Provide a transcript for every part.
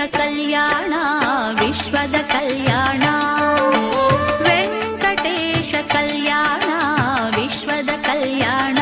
ಕಲ್ಯಾಣ ವಿಶ್ವದ ಕಲ್ಯಾಣ ವೆಂಕಟೇಶ ಕಲ್ಯಾಣ ವಿಶ್ವದ ಕಲ್ಯಾಣ.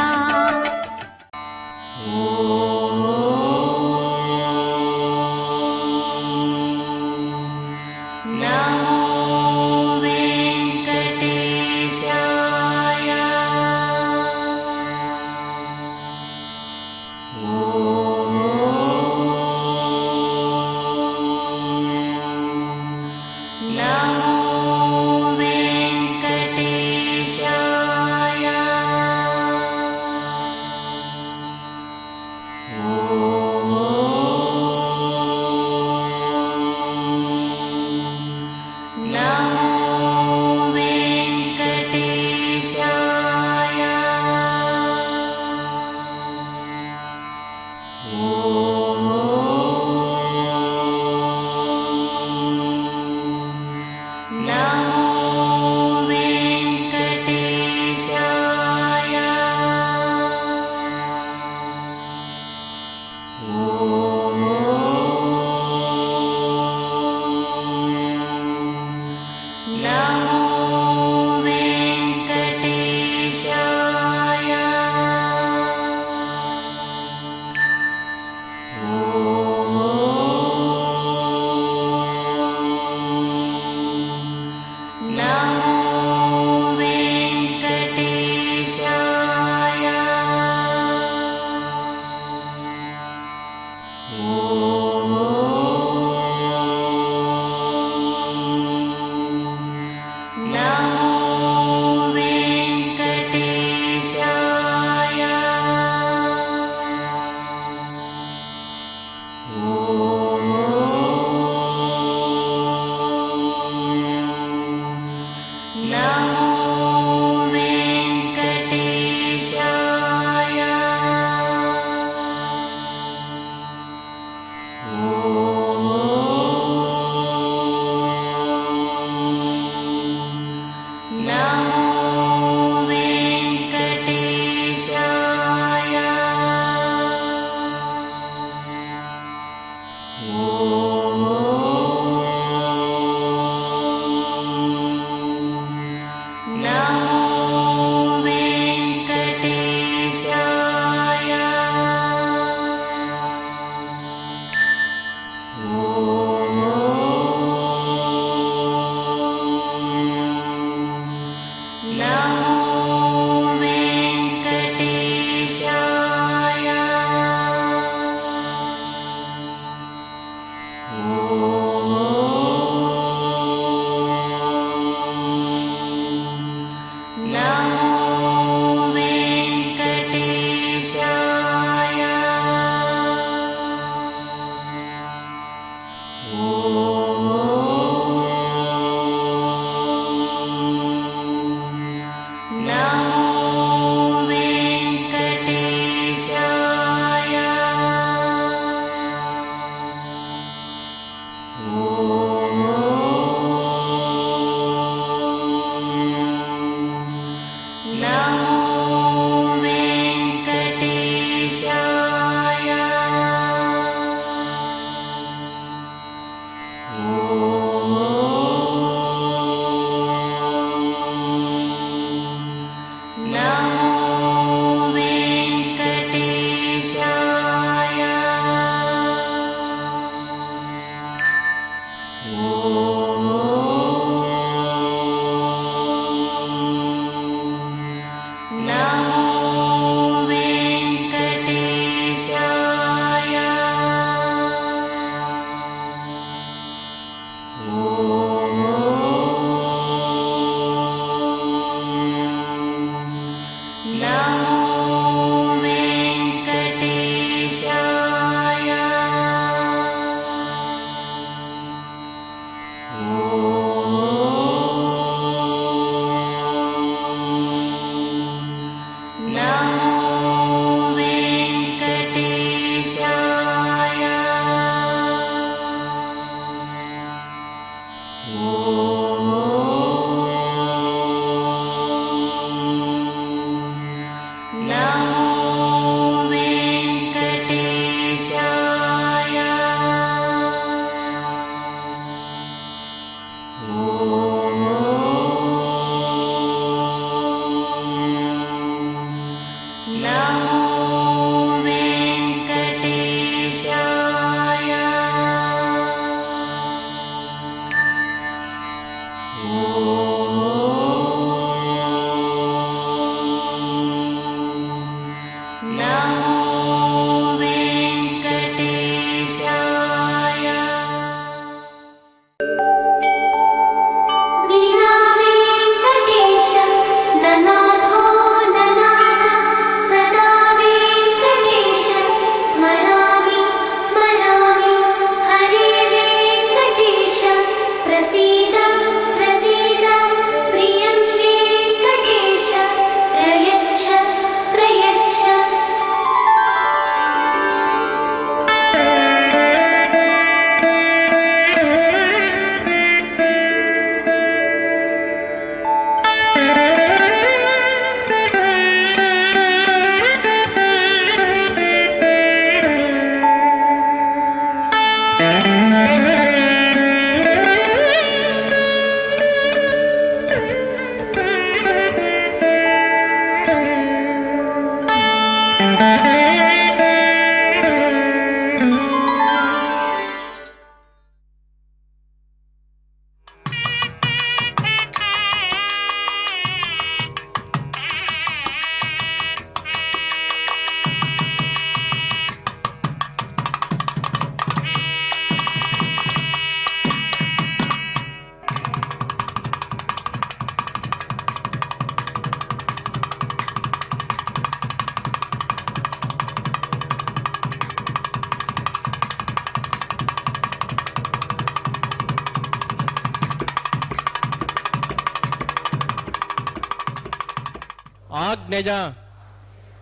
आज्ञया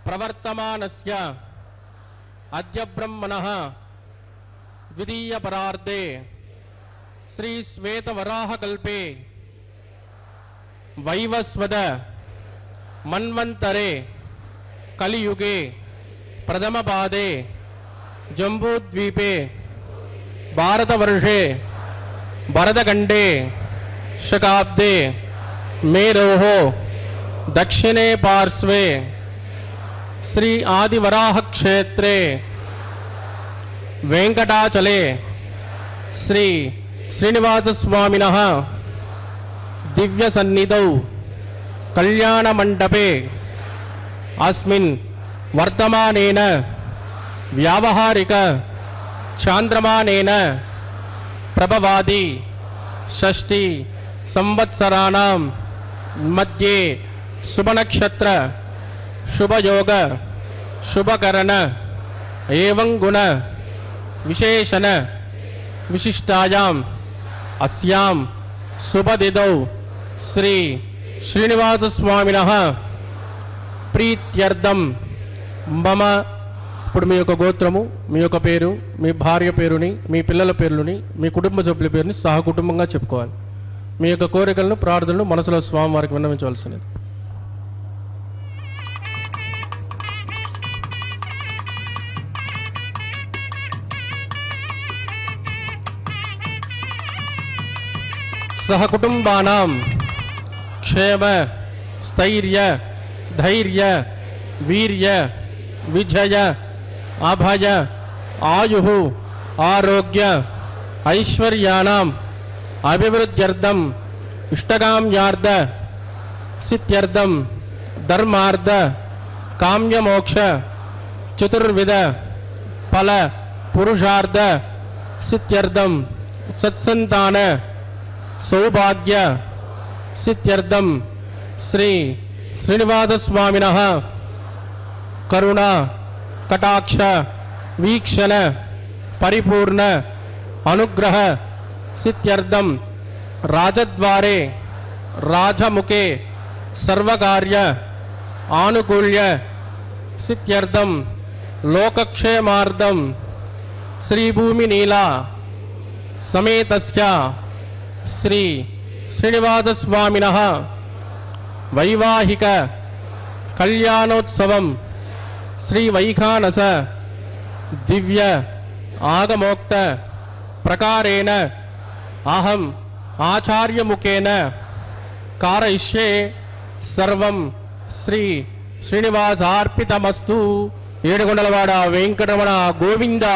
प्रवर्तमानस्य अद्य ब्रह्मणः द्वितीयपरार्धे श्री श्वेतवराहकल्पे वैवस्वत मन्वन्तरे कलियुगे प्रथमपादे जम्बूद्वीपे भारतवर्षे भरतखण्डे शकाब्दे मेरोः दक्षिणे पार्श्वे श्री आदिवराह क्षेत्रे वेंकटाचले श्री श्रीनिवास स्वामिनः दिव्य सन्निधौ कल्याण मंडपे अस्मिन् वर्तमानेन व्यावहारिक चांद्रमानेन प्रभवादि षष्ठी संवत्सराणां मध्ये शुभनक्षत्र शुभयोग शुभकरण एवं गुण विशेषण विशिष्टायाम् अस्यां शुभदिनौ श्री श्रीनिवास स्वामिनः प्रीत्यर्थं मम ఇప్పుడు మీ యొక్క గోత్రము, మీ యొక్క పేరు, మీ భార్య పేరుని, మీ పిల్లల పేర్లని, మీ కుటుంబ సభ్యుల పేరుని సహకుటుంబంగా చెప్పుకోవాలి. మీ యొక్క కోరికలను, ప్రార్థనలు మనసులో స్వామివారికి విన్నవించవలసినది. सहकुटुंबानां क्षेम स्थैर्य धैर्य वीर्य विजय अभय आयुः आरोग्य ऐश्वर्याणाम् अभिवृद्ध्यर्थम् इष्टकाम्यार्थ सिद्ध्यर्थं धर्मार्थ काम्यमोक्ष चतुर्विध फल पुरुषार्थ सिद्ध्यर्थं सत्संतान सौभाग्य सिद्ध्यर्थं श्री श्रीनिवास स्वामिनः करुणा कटाक्ष वीक्षण परिपूर्ण अनुग्रह सिद्ध्यर्थं राजद्वारे राजमुखे सर्वकार्य आनुकूल्य सिद्ध्यर्थं लोकक्षेमार्थं श्रीभूमिनीला समेतस्य श्री श्रीनिवास स्वामिनः वैवाहिक कल्याणोत्सवं श्री वैखानस दिव्य आगमोक्त प्रकारेण अहम् आचार्य मुखेन कारयिष्ये सर्वं श्री श्रीनिवासार्पितमस्तु. ఏడుకొండలవాడ వెంకటరమణ గోవింద.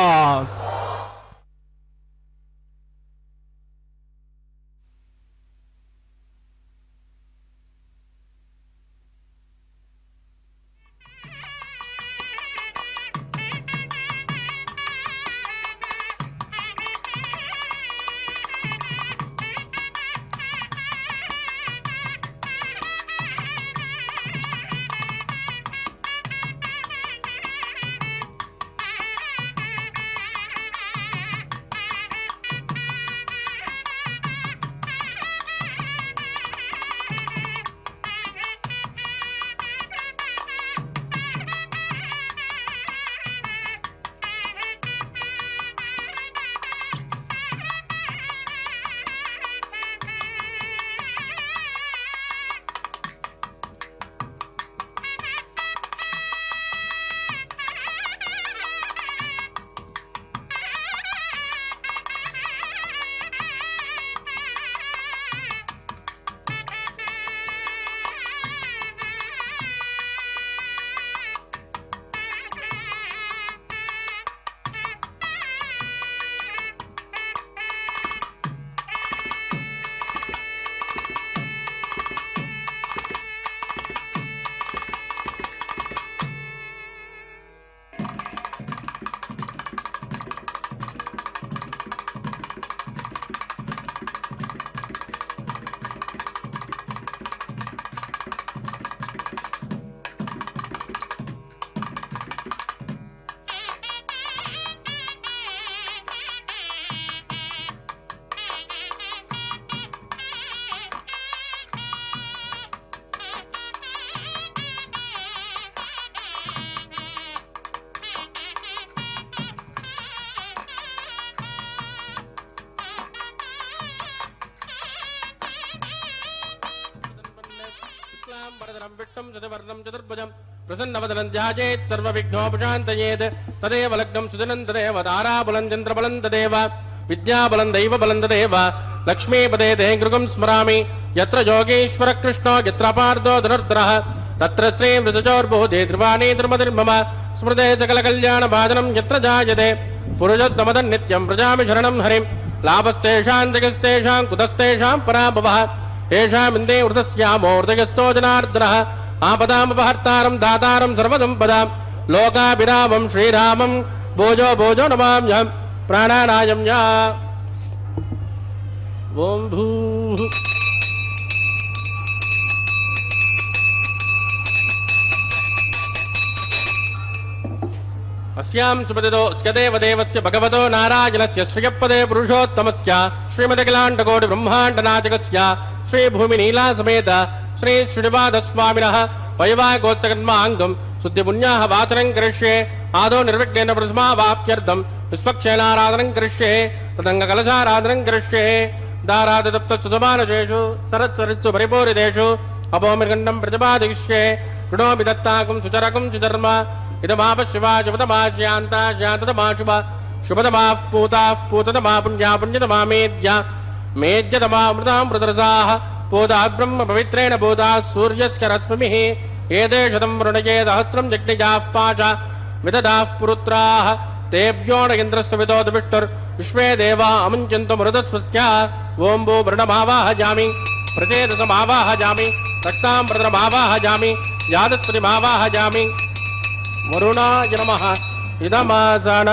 विष्णुं चतुर्वर्णं चतुर्भुजं प्रसन्नवदनं ध्यायेत् सर्वविघ्नोपशान्तयेत् तदेव लग्नं सुदिनं तदेव ताराबलं चन्द्रबलं तदेव विद्याबलं दैवबलं तदेव लक्ष्मीपदे ते गृगं स्मरामि यत्र योगेश्वरः कृष्णो यत्र पार्थो धनुर्धरः तत्र श्रीमृतचोर्बोधे ध्रुवाणी धर्मधर्मम स्मृते सकलकल्याणभाजनं यत्र जायते पुरुषस्तमदं नित्यं प्रजामि शरणं हरिं लाभस्तेषां जगस्तेषां कुतस्तेषां पराभवः येषामिन्दे वृतस्यामो हृदयस्थो जनार्दनः आपदामपहर्तारं दातारं सर्वसम्पदां लोकाभिरामं श्रीरामं भोजो भोजो नमाम्यहं प्राणानायं या ॐ भूः अस्यां सुपतितो स्यदेवदेवस्य भगवतो नारायणस्य श्रियपदे पुरुषोत्तमस्य श्रीमदखिलाण्डकोटिब्रह्माण्डनाथकस्य श्रीभूमिनीलासमेत श्री श्रीनिवासस्वामिनः वैवाहिकोत्सकर्माङ्गं शुद्धिपुण्याः वाचनं करिष्ये आदौ निर्विघ्नेन प्रथमावाप्त्यर्थं विश्वक्षेणाराधनं करिष्ये तदङ्गकलशाराधनं करिष्ये दारादत्तसुमानशेषु सरत्सरित्सु परिपूरितेषु अपोमृगण्डं प्रतिपादयिष्ये कृणोमि दत्ताकं सुचरकं सुधर्म इदमाप शिवा शुभतमा श्यान्ता श्यान्ततमा शुभ शुभतमाः पूताः पूततमा पुण्या पुण्यतमा मेद्या मेद्यतमा मृतामृतरसाः पूताः ब्रह्म पवित्रेण भूताः सूर्यस्य रश्मिभिः एते शतं वृणये सहस्रं यज्ञजाः पाशा विददाः पुरुत्राः तेभ्यो न इन्द्रस्य विदोदविष्टुर्विश्वे देवा अमुञ्चन्तु मृतस्वस्य ॐ भू वृणमावाहजामि प्रचेतसमावाहजामि रक्तामृतमावाहजामि यादत्पतिमावाहजामि वरुणाय नमः इदमासन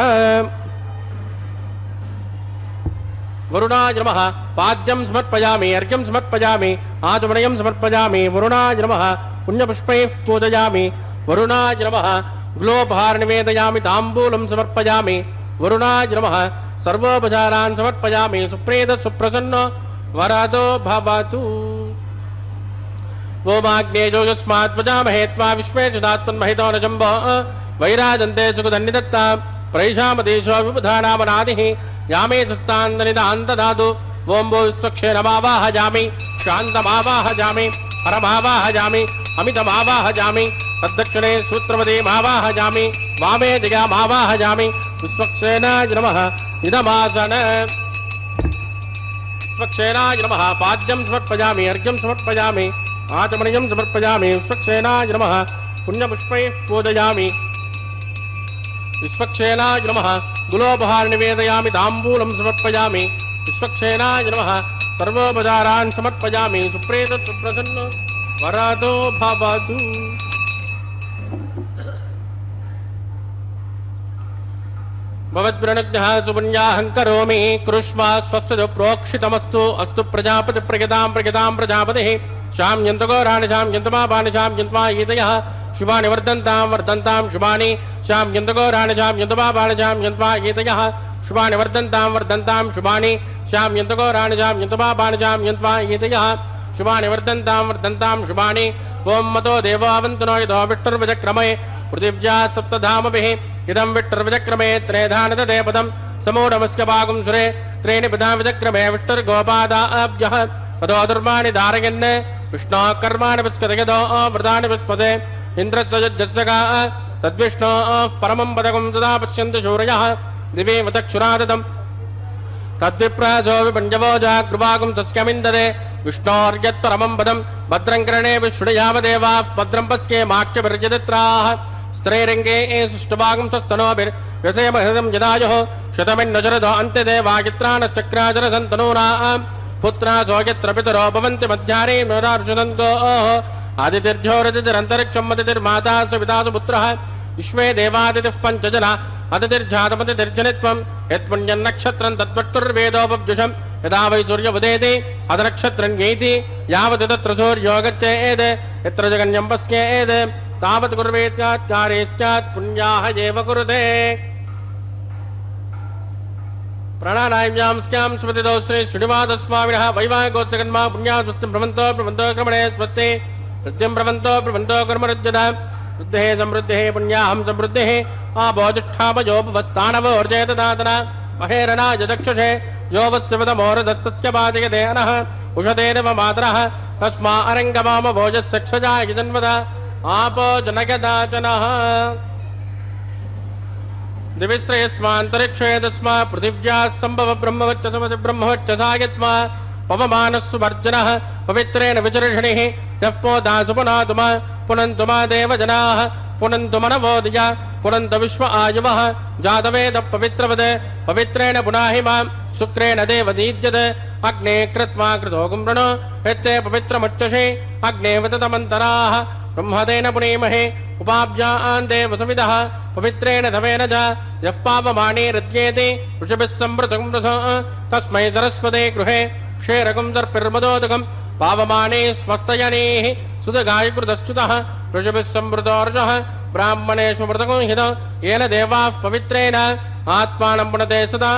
वरुणाय नमः पाद्यं समर्पयामि अर्घ्यं समर्पयामि आचमनीयं समर्पयामि वरुणाय नमः पुण्यपुष्पैः पूजयामि वरुणाय नमः ग्लोपहार निवेदयामि ताम्बूलं समर्पयामि वरुणाय नमः सर्वोपचारान् समर्पयामि सुप्रीत सुप्रसन्न वरदो भवतु ओमाग्नेयो यस्मात् वजामहे त्वा विश्वे चिदात्मन्महितो न जम्बो वैराजन्ते सुखधन्यदत्ता प्रैषामदेशो विबुधानामनादिः यामे सस्तान्दनिदान्तदातु ॐ भो विश्वक्षेणमावाहजामि शान्तमावाहजामि परमावाहजामि अमितमावाहजामि तद्दक्षिणे सूत्रवतीमावाहजामि वामे दिगामावाहजामि विश्वक्षेणाय नमः इदमासन विश्वक्षेणाय नमः पाद्यं समर्पयामि अर्घ्यं समर्पयामि आचमनीयं समर्पयामि विश्वक्षेणाय नमः पुण्यपुष्पैः पूजयामि विश्वक्षेणाय नमः गुलोपहार निवेदयामि ताम्बूलं समर्पयामि विश्वक्षेणाय नमः सर्वोपचारान् समर्पयामि सुप्रीत सुप्रसन्न वरदो भवतु भवद्वृणज्ञः सुपुण्याहं करोमि कुरुष्वा स्वस्य प्रोक्षितमस्तु अस्तु प्रजापतिप्रयतां प्रयतां प्रजापतिः शाम्यन्तगोराणि शाम्यन्तमापानि शाम्यन्त्वायीतयः शुभानि वर्धन्तां वर्धन्तां शुभानि शाम्यन्तगोराणि शाम्यन्तमापानि शाम्यन्त्वायीतयः शुभानि वर्धन्तां वर्धन्तां शुभानि शाम्यन्तगोराणि शाम्यन्तमापानि शाम्यन्त्वायीतयः शुभानि वर्धन्तां वर्धन्तां शुभानि ॐ मतो देवावन्तनो यतो विष्णुर्विचक्रमे पृथिव्या सप्तधामभिः इदं विष्णुर्विचक्रमे त्रेधानदते पदं समूढमस्य भागं सुरे त्रीणि पदा विचक्रमे विष्णुर्गोपादाभ्यः ततो धर्माणि धारयन् विष्णोः कर्माणि विस्कतयतो व्रतानि विस्पते इन्द्रस्वजस्य तद्विष्णोः परमं पदकं तदा पश्यन्तु शौर्यः दिवे वतक्षुरादतम् तद्विप्राजो विपञ्जवो जागृभागं तस्यमिन्दते विष्णोर्यत्परमं पदं भद्रं कर्णे विष्णुयामदेवाः भद्रं पश्ये माक्यभिर्यदित्राः स्त्रैरङ्गे सुष्ठुभागं स्वस्तनोभिर्व्यसेमहृदं यदायुः शतमिन्नजरदो अन्त्यदेवागित्राणश्चक्राजरसन्तनूनाः पुत्रा सौयत्र पितरो भवन्ति मध्यारे मेधार्षदन्तोः आदितिर्झोरतिरन्तरिक्षं मतिर्माता सुपितासु पुत्रः विश्वे देवादितिः पञ्चजना अतिथिर्जातमतिर्जनित्वं यत्पुण्यन्नक्षत्रं तद्वट्टुर्वेदोपब्जुषं यदा वै सूर्योदयति अधनक्षत्रं येति यावत् तत्र सूर्यो गच्छेत् यत्र जगन्यं पश्येत् तावत् कुर्वेत्यात्कारे स्यात् पुण्याः एव कुरुते प्राणानायम्यां स्यां स्मृतितो श्री श्रीनिवासस्वामिनः वैवाहिकोत्सकर्मा पुण्यास्वस्तिं प्रवन्तो प्रवन्तो क्रमणे स्वस्ति वृद्धिं प्रवन्तो प्रवन्तो कर्मरुज्यता वृद्धेः समृद्धेः पुण्याहं समृद्धेः आभोजिष्ठापयोपवस्थानवोर्जयतदातना महेरणाय चक्षुषे यो वस्य वदमोरधस्तस्य पादयते अनः उषतेन मातरः तस्मा अरंगमाम भोजस्सक्षजा यजन्वद आपो जनगदाचनः दिविश्रेयस्मान्तरिक्षे तस्मा पृथिव्या संभव ब्रह्मवच्चसायत्मा पवमानस्सुवर्जनः पवित्रेण विचर्षणिः यः पोदासुपुनातुमा पुनन्तुमा देवजनाः पुनन्तुमनवोदय पुनन्त विश्व आयुवः जातवेद पवित्रवदे पवित्रेण पुनाहि मां शुक्रेण देवदीज्यते अग्ने कृत्वा कृतोगुं वृणो यत्ते पवित्रमुच्चषे अग्ने विततमन्तराः ब्रह्मदेन पुनीमहे उपाभ्यान् देवसविदः पवित्रेण धवेन च यः पावमानेरद्येते ऋषभिः संवृतं रसो तस्मै सरस्वते गृहे क्षेरकं दर्पिर्मदोदकं पावमाने स्मस्तयनेः सुदगायकृतश्च्युतः ऋषभिः संवृतोर्षः ब्राह्मणेषु मृतको हित येन देवाः पवित्रेण आत्मानं पुनते सदा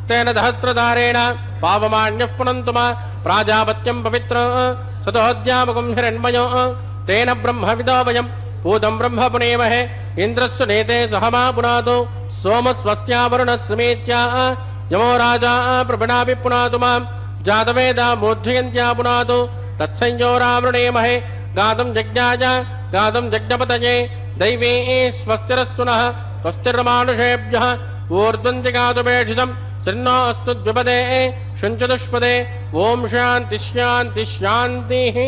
तेन दहस्रधारेण पावमान्यः पुनन्तु प्राजापत्यं पवित्र सतोऽद्यामकं हिरण्मयो तेन ब्रह्मविदो वयं पूतं ब्रह्म पुनेमहे इन्द्रस्य नेते सहमा पुनातु सोमस्वस्त्या वरुणस्समेत्या यमो राजा प्रभणापि पुनातु मां जातवेदा मोर्जयन्त्या पुनातु तत्संयोरावृणेमहे गातुं यज्ञाय गातुं यज्ञपतये दैवी स्वस्तिरस्तु नः स्वस्तिर्मानुषेभ्यः ऊर्ध्वन्ति गातुपेक्षितं श्रन्नो अस्तु द्विपदे शुञ्चतुष्पदे ॐ शान्ति शान्ति शान्तिः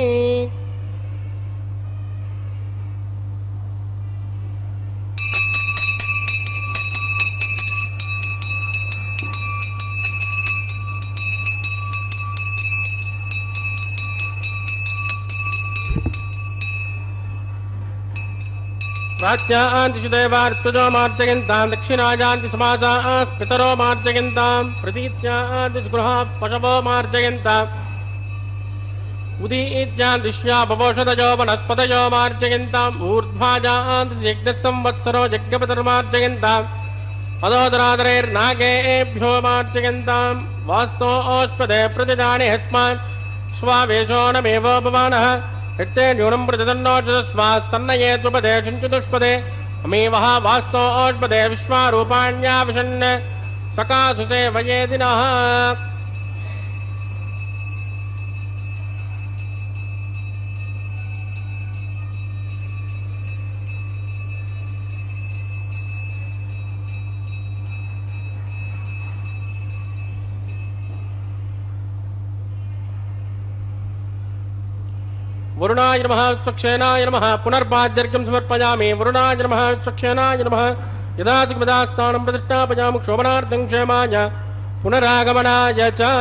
प्राच्यान्ति देवार्तुजो मार्जयन्तां दक्षिणायान्ति समासाः पितरो मार्जयन्तां प्रतीत्यान्ति गृहाः पशवो मार्जयन्ताम् उदीत्यान्ति श्यापवोषधयो वनस्पतयो मार्जयन्ताम् ऊर्ध्वाजान्ति यज्ञसंवत्सरो यज्ञपतिर्मार्जयन्ताम् अदोदरादरैर्नागेभ्यो मार्जयन्तां वास्तोऽष्पदे प्रतिजाने हस्मान् स्वावेशो नमेवो भवानः यत्ते न्यूनं प्रतिदन्नोचतस्मात् सन्नये त्वपदे शुञ्चतुष्पदे अमीवः वास्तोऽष्पदे विश्वारूपाण्याविशन् सकासुसे वयेदिनः वरुणाय नमः स्वक्षेनाय नमः पुनर्पाद्यर्घ्यं समर्पयामि वरुणाय नमः स्वक्षेनाय नमः यदा चिक्मदास्थानं प्रतिष्ठापयामि क्षोभनार्थं क्षेमाय पुनरागमनाय च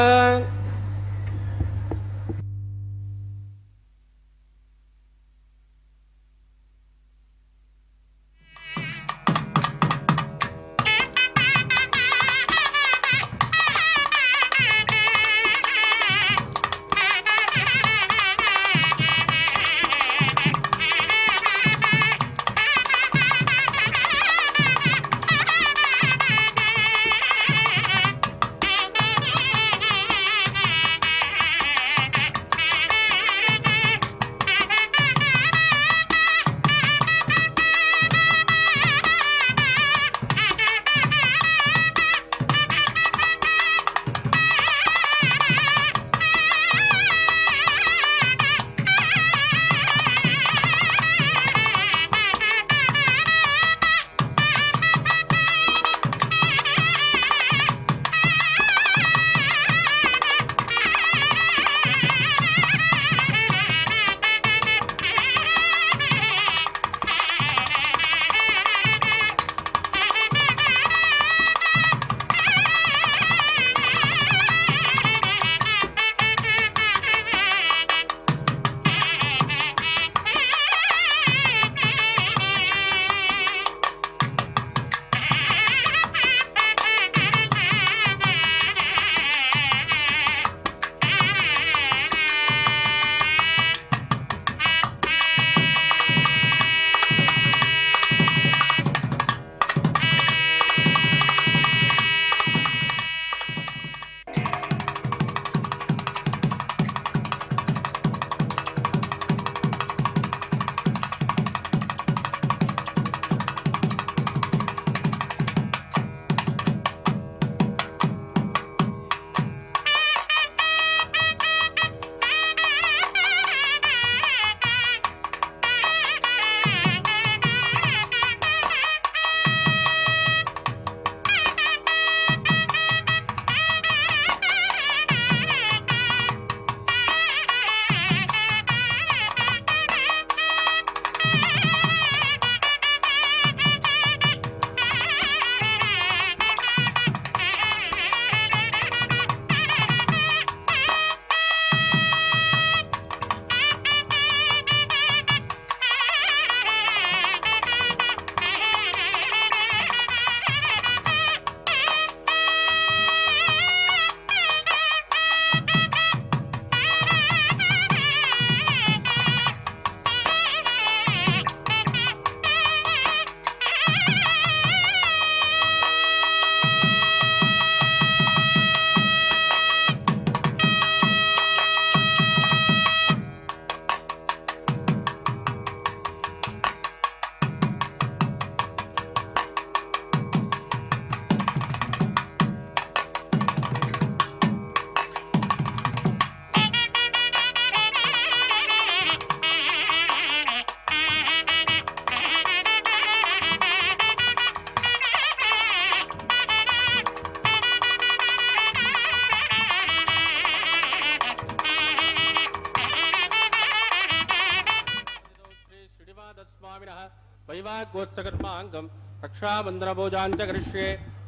वाग्वत्सकर्माङ्गं रक्षाबन्धनभोजाञ्च करिष्ये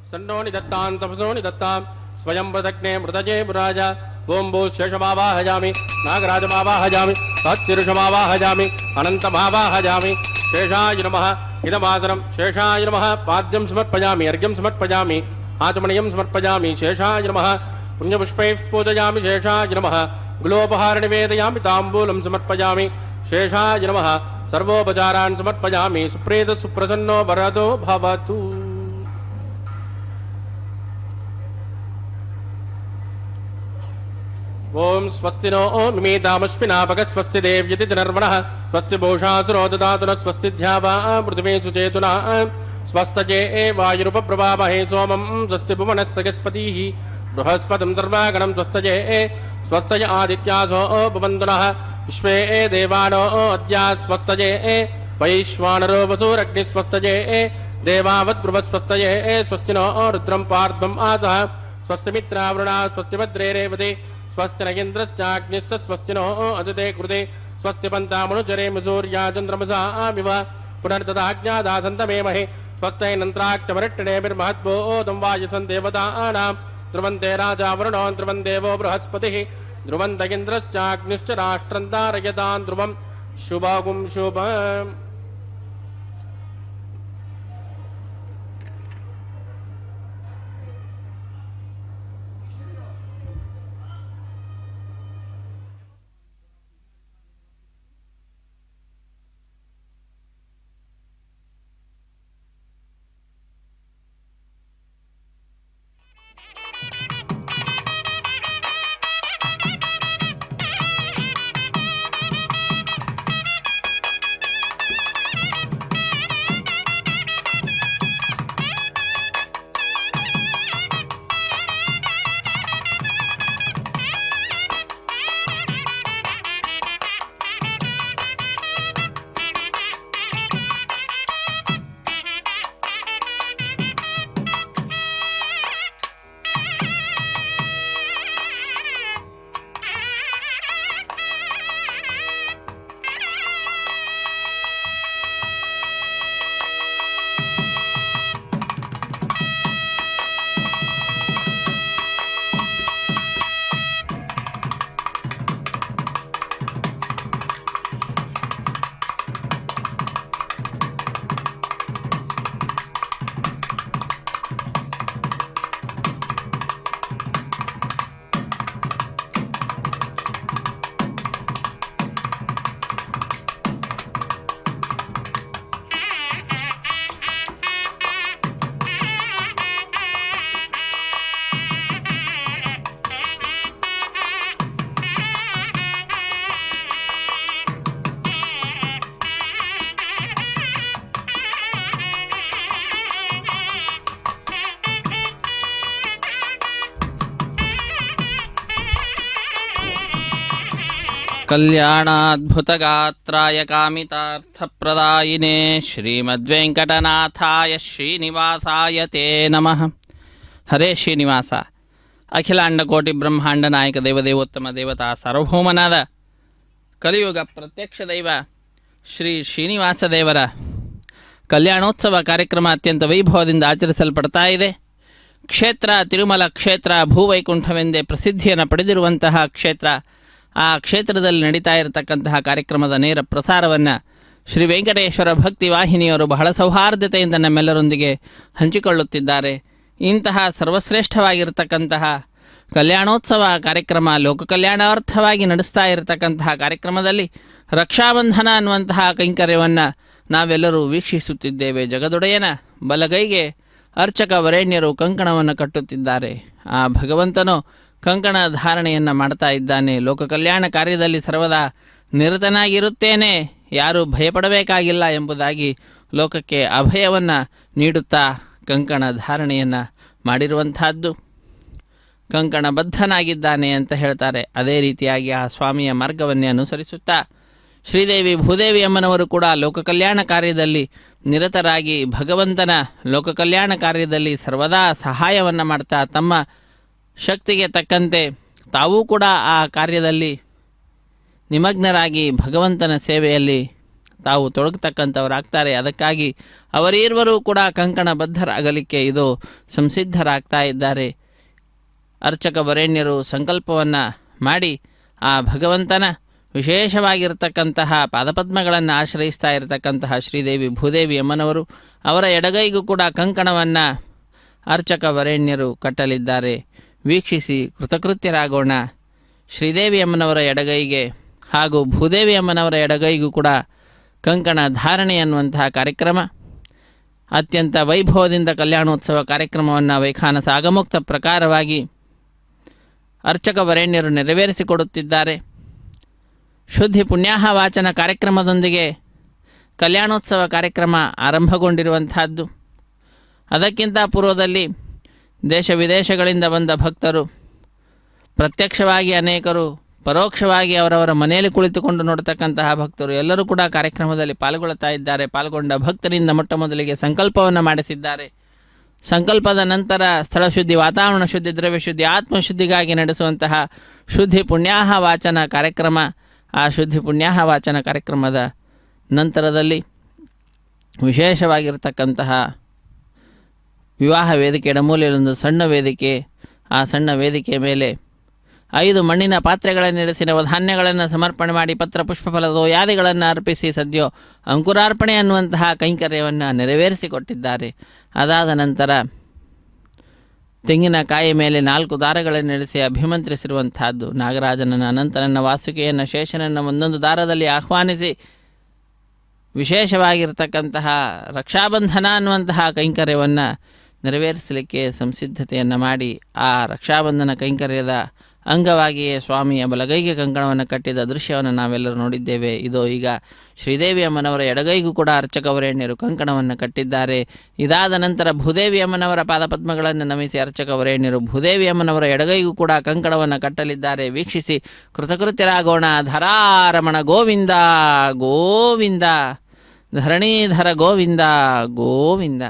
सन्नो निदत्तां तपसो निदत्तां स्वयं प्रदग्ने मृतजे मुराज ओं भो शेषमावाहयामि नागराजमावाहयामि तच्चिरुषमावाहयामि अनन्तमावाहयामि शेषाय नमः इदमासनं शेषाय नमः पाद्यं समर्पयामि अर्घ्यं समर्पयामि आचमनीयं समर्पयामि शेषाय नमः पुण्यपुष्पैः पूजयामि शेषाय नमः गुलोपहारनिवेदयामि ताम्बूलं समर्पयामि शेषाय नमः सर्वोपचारान् समर्पयामि सुप्रेत सुप्रसन्नो वरदो भवतु। ओम स्वस्ति नो मिमेतामश्विनापक स्वस्ति देव्यति नर्वणः स्वस्ति भूषासुरो ददातु न स्वस्ति ध्यावा पृथिवी सुचेतुना स्वस्तजे वायुरुपप्रभामहे सोमं स्वस्ति भुवनस्पतिः बृहस्पतिं सर्वागणं स्वस्तजे स्वस्तय आदित्यासो भवन्तु नः विश्वे देवानो अद्या स्वस्तजे वैश्वानरो वसुरग्निस्वस्तजे देवावद्ब्रुवस्वस्तये स्वस्ति नो रुद्रं पार्ध्वम् आसः स्वस्ति मित्रावृणा स्वस्ति भद्रे रेवते स्वस्ति न इन्द्रश्चाग्निश्च स्वस्ति नो अदिते कृते स्वस्ति पन्तामनुचरे सूर्या चन्द्रमसामिव पुनर्तदाज्ञादासन्तमेमहे स्वस्तैनन्त्राक्तमरट्टणेभिर्महद्भूतं वायुसं देवतानां ध्रुवन्ते राजा वरुणो ध्रुवं देवो बृहस्पतिः ध्रुवन्त इन्द्रश्चाग्निश्च राष्ट्रं तारयतां ध्रुवं शुभगुं शुभम्। कल्याणाद्भुतगात्राय कामितार्थप्रदायिने श्रीमद्वेंकटनाथाय श्रीनिवासाय ते नमः। हरे ಶ್ರೀನಿವಾಸ. ಅಖಿಲಾಂಡ ಕೋಟಿ ಬ್ರಹ್ಮಾಂಡ ನಾಯಕ ದೇವದೇವೋತ್ತಮ ದೇವತಾ ಸಾರ್ವಭೌಮನಾದ ಕಲಿಯುಗ ಪ್ರತ್ಯಕ್ಷ ದೈವ ಶ್ರೀ ಶ್ರೀನಿವಾಸ ದೇವರ ಕಲ್ಯಾಣೋತ್ಸವ ಕಾರ್ಯಕ್ರಮ ಅತ್ಯಂತ ವೈಭವದಿಂದ ಆಚರಿಸಲ್ಪಡ್ತಾ ಇದೆ. ಕ್ಷೇತ್ರ ತಿರುಮಲ ಕ್ಷೇತ್ರ ಭೂವೈಕುಂಠವೆಂದೇ ಪ್ರಸಿದ್ಧಿಯನ್ನು ಪಡೆದಿರುವಂತಹ ಕ್ಷೇತ್ರ. ಆ ಕ್ಷೇತ್ರದಲ್ಲಿ ನಡೀತಾ ಇರತಕ್ಕಂತಹ ಕಾರ್ಯಕ್ರಮದ ನೇರ ಪ್ರಸಾರವನ್ನು ಶ್ರೀ ವೆಂಕಟೇಶ್ವರ ಭಕ್ತಿ ವಾಹಿನಿಯವರು ಬಹಳ ಸೌಹಾರ್ದತೆಯಿಂದ ನಮ್ಮೆಲ್ಲರೊಂದಿಗೆ ಹಂಚಿಕೊಳ್ಳುತ್ತಿದ್ದಾರೆ. ಇಂತಹ ಸರ್ವಶ್ರೇಷ್ಠವಾಗಿರತಕ್ಕಂತಹ ಕಲ್ಯಾಣೋತ್ಸವ ಕಾರ್ಯಕ್ರಮ ಲೋಕ ಕಲ್ಯಾಣಾರ್ಥವಾಗಿ ನಡೆಸ್ತಾ ಇರತಕ್ಕಂತಹ ಕಾರ್ಯಕ್ರಮದಲ್ಲಿ ರಕ್ಷಾಬಂಧನ ಅನ್ನುವಂತಹ ಕೈಂಕರ್ಯವನ್ನು ನಾವೆಲ್ಲರೂ ವೀಕ್ಷಿಸುತ್ತಿದ್ದೇವೆ. ಜಗದೊಡೆಯನ ಬಲಗೈಗೆ ಅರ್ಚಕ ವರೇಣ್ಯರು ಕಂಕಣವನ್ನು ಕಟ್ಟುತ್ತಿದ್ದಾರೆ. ಆ ಭಗವಂತನು ಕಂಕಣ ಧಾರಣೆಯನ್ನು ಮಾಡ್ತಾ ಇದ್ದಾನೆ. ಲೋಕ ಕಲ್ಯಾಣ ಕಾರ್ಯದಲ್ಲಿ ಸರ್ವದಾ ನಿರತನಾಗಿರುತ್ತೇನೆ, ಯಾರೂ ಭಯಪಡಬೇಕಾಗಿಲ್ಲ ಎಂಬುದಾಗಿ ಲೋಕಕ್ಕೆ ಅಭಯವನ್ನು ನೀಡುತ್ತಾ ಕಂಕಣ ಧಾರಣೆಯನ್ನು ಮಾಡಿರುವಂತಹದ್ದು. ಕಂಕಣಬದ್ಧನಾಗಿದ್ದಾನೆ ಅಂತ ಹೇಳ್ತಾರೆ. ಅದೇ ರೀತಿಯಾಗಿ ಆ ಸ್ವಾಮಿಯ ಮಾರ್ಗವನ್ನೇ ಅನುಸರಿಸುತ್ತಾ ಶ್ರೀದೇವಿ ಭೂದೇವಿ ಅಮ್ಮನವರು ಕೂಡ ಲೋಕ ಕಲ್ಯಾಣ ಕಾರ್ಯದಲ್ಲಿ ನಿರತರಾಗಿ ಭಗವಂತನ ಲೋಕ ಕಲ್ಯಾಣ ಕಾರ್ಯದಲ್ಲಿ ಸರ್ವದಾ ಸಹಾಯವನ್ನು ಮಾಡ್ತಾ ತಮ್ಮ ಶಕ್ತಿಗೆ ತಕ್ಕಂತೆ ತಾವೂ ಕೂಡ ಆ ಕಾರ್ಯದಲ್ಲಿ ನಿಮಗ್ನರಾಗಿ ಭಗವಂತನ ಸೇವೆಯಲ್ಲಿ ತಾವು ತೊಡಗತಕ್ಕಂಥವರಾಗ್ತಾರೆ. ಅದಕ್ಕಾಗಿ ಅವರೀರ್ವರೂ ಕೂಡ ಕಂಕಣಬದ್ಧರಾಗಲಿಕ್ಕೆ ಇದು ಸಂಸಿದ್ಧರಾಗ್ತಾ ಇದ್ದಾರೆ. ಅರ್ಚಕ ವರೇಣ್ಯರು ಸಂಕಲ್ಪವನ್ನು ಮಾಡಿ ಆ ಭಗವಂತನ ವಿಶೇಷವಾಗಿರ್ತಕ್ಕಂತಹ ಪಾದಪದ್ಮಗಳನ್ನು ಆಶ್ರಯಿಸ್ತಾ ಇರತಕ್ಕಂತಹ ಶ್ರೀದೇವಿ ಭೂದೇವಿ ಅಮ್ಮನವರು ಅವರ ಎಡಗೈಗೂ ಕೂಡ ಕಂಕಣವನ್ನು ಅರ್ಚಕ ವರೇಣ್ಯರು ಕಟ್ಟಲಿದ್ದಾರೆ. ವೀಕ್ಷಿಸಿ ಕೃತಕೃತ್ಯರಾಗೋಣ. ಶ್ರೀದೇವಿ ಅಮ್ಮನವರ ಎಡಗೈಗೆ ಹಾಗೂ ಭೂದೇವಿ ಅಮ್ಮನವರ ಎಡಗೈಗೂ ಕೂಡ ಕಂಕಣ ಧಾರಣೆ ಅನ್ನುವಂತಹ ಕಾರ್ಯಕ್ರಮ ಅತ್ಯಂತ ವೈಭವದಿಂದ ಕಲ್ಯಾಣೋತ್ಸವ ಕಾರ್ಯಕ್ರಮವನ್ನು ವೈಖಾನಸ ಆಗಮುಕ್ತ ಪ್ರಕಾರವಾಗಿ ಅರ್ಚಕ ವರೇಣ್ಯರು ನೆರವೇರಿಸಿಕೊಡುತ್ತಿದ್ದಾರೆ. ಶುದ್ಧಿ ಪುಣ್ಯಾಹ ವಾಚನ ಕಾರ್ಯಕ್ರಮದೊಂದಿಗೆ ಕಲ್ಯಾಣೋತ್ಸವ ಕಾರ್ಯಕ್ರಮ ಆರಂಭಗೊಂಡಿರುವಂತಹದ್ದು. ಅದಕ್ಕಿಂತ ಪೂರ್ವದಲ್ಲಿ ದೇಶ ವಿದೇಶಗಳಿಂದ ಬಂದ ಭಕ್ತರು, ಪ್ರತ್ಯಕ್ಷವಾಗಿ ಅನೇಕರು, ಪರೋಕ್ಷವಾಗಿ ಅವರವರ ಮನೆಯಲ್ಲಿ ಕುಳಿತುಕೊಂಡು ನೋಡ್ತಕ್ಕಂತಹ ಭಕ್ತರು ಎಲ್ಲರೂ ಕೂಡ ಕಾರ್ಯಕ್ರಮದಲ್ಲಿ ಪಾಲ್ಗೊಳ್ಳುತ್ತಾ ಇದ್ದಾರೆ. ಪಾಲ್ಗೊಂಡ ಭಕ್ತರಿಂದ ಮೊಟ್ಟ ಮೊದಲಿಗೆ ಸಂಕಲ್ಪವನ್ನು ಮಾಡಿಸಿದ್ದಾರೆ. ಸಂಕಲ್ಪದ ನಂತರ ಸ್ಥಳ ಶುದ್ಧಿ, ವಾತಾವರಣ ಶುದ್ಧಿ, ದ್ರವ್ಯ ಶುದ್ಧಿ, ಆತ್ಮಶುದ್ಧಿಗಾಗಿ ನಡೆಸುವಂತಹ ಶುದ್ಧಿ ಪುಣ್ಯಾಹ ವಾಚನ ಕಾರ್ಯಕ್ರಮ. ಆ ಶುದ್ಧಿ ಪುಣ್ಯಾಹ ವಾಚನ ಕಾರ್ಯಕ್ರಮದ ನಂತರದಲ್ಲಿ ವಿಶೇಷವಾಗಿರ್ತಕ್ಕಂತಹ ವಿವಾಹ ವೇದಿಕೆ ಎಡಮೂಲೆಯಲ್ಲೊಂದು ಸಣ್ಣ ವೇದಿಕೆ. ಆ ಸಣ್ಣ ವೇದಿಕೆಯ ಮೇಲೆ 5 ಮಣ್ಣಿನ ಪಾತ್ರೆಗಳನ್ನಿರಿಸಿ ನವಧಾನ್ಯಗಳನ್ನು ಸಮರ್ಪಣೆ ಮಾಡಿ ಪತ್ರ ಪುಷ್ಪಫಲದೋ ಯಾದಿಗಳನ್ನು ಅರ್ಪಿಸಿ ಸದ್ಯೋ ಅಂಕುರಾರ್ಪಣೆ ಅನ್ನುವಂತಹ ಕೈಂಕರ್ಯವನ್ನು ನೆರವೇರಿಸಿಕೊಟ್ಟಿದ್ದಾರೆ. ಅದಾದ ನಂತರ ತೆಂಗಿನಕಾಯಿ ಮೇಲೆ 4 ದಾರಗಳನ್ನಿರಿಸಿ ಅಭಿಮಂತ್ರಿಸಿರುವಂತಹದ್ದು. ನಾಗರಾಜನನ್ನು, ಅನಂತನನ್ನು, ವಾಸುಕಿಯನ್ನು, ಶೇಷನನ್ನು ಒಂದೊಂದು ದಾರದಲ್ಲಿ ಆಹ್ವಾನಿಸಿ ವಿಶೇಷವಾಗಿರ್ತಕ್ಕಂತಹ ರಕ್ಷಾಬಂಧನ ಅನ್ನುವಂತಹ ಕೈಂಕರ್ಯವನ್ನು ನೆರವೇರಿಸಲಿಕ್ಕೆ ಸಂಸಿದ್ಧತೆಯನ್ನು ಮಾಡಿ ಆ ರಕ್ಷಾಬಂಧನ ಕೈಂಕರ್ಯದ ಅಂಗವಾಗಿಯೇ ಸ್ವಾಮಿಯ ಬಲಗೈಗೆ ಕಂಕಣವನ್ನು ಕಟ್ಟಿದ ದೃಶ್ಯವನ್ನು ನಾವೆಲ್ಲರೂ ನೋಡಿದ್ದೇವೆ. ಇದು ಈಗ ಶ್ರೀದೇವಿ ಅಮ್ಮನವರ ಎಡಗೈಗೂ ಕೂಡ ಅರ್ಚಕ ವರೇಣ್ಯರು ಕಂಕಣವನ್ನು ಕಟ್ಟಿದ್ದಾರೆ. ಇದಾದ ನಂತರ ಭೂದೇವಿ ಅಮ್ಮನವರ ಪಾದಪದ್ಮಗಳನ್ನು ನಮಿಸಿ ಅರ್ಚಕ ವರೇಣ್ಯರು ಭೂದೇವಿ ಅಮ್ಮನವರ ಎಡಗೈಗೂ ಕೂಡ ಕಂಕಣವನ್ನು ಕಟ್ಟಲಿದ್ದಾರೆ. ವೀಕ್ಷಿಸಿ ಕೃತಕೃತ್ಯರಾಗೋಣ. ಧರಾರಮಣ ಗೋವಿಂದ ಗೋವಿಂದ, ಧರಣೀಧರ ಗೋವಿಂದ ಗೋವಿಂದ.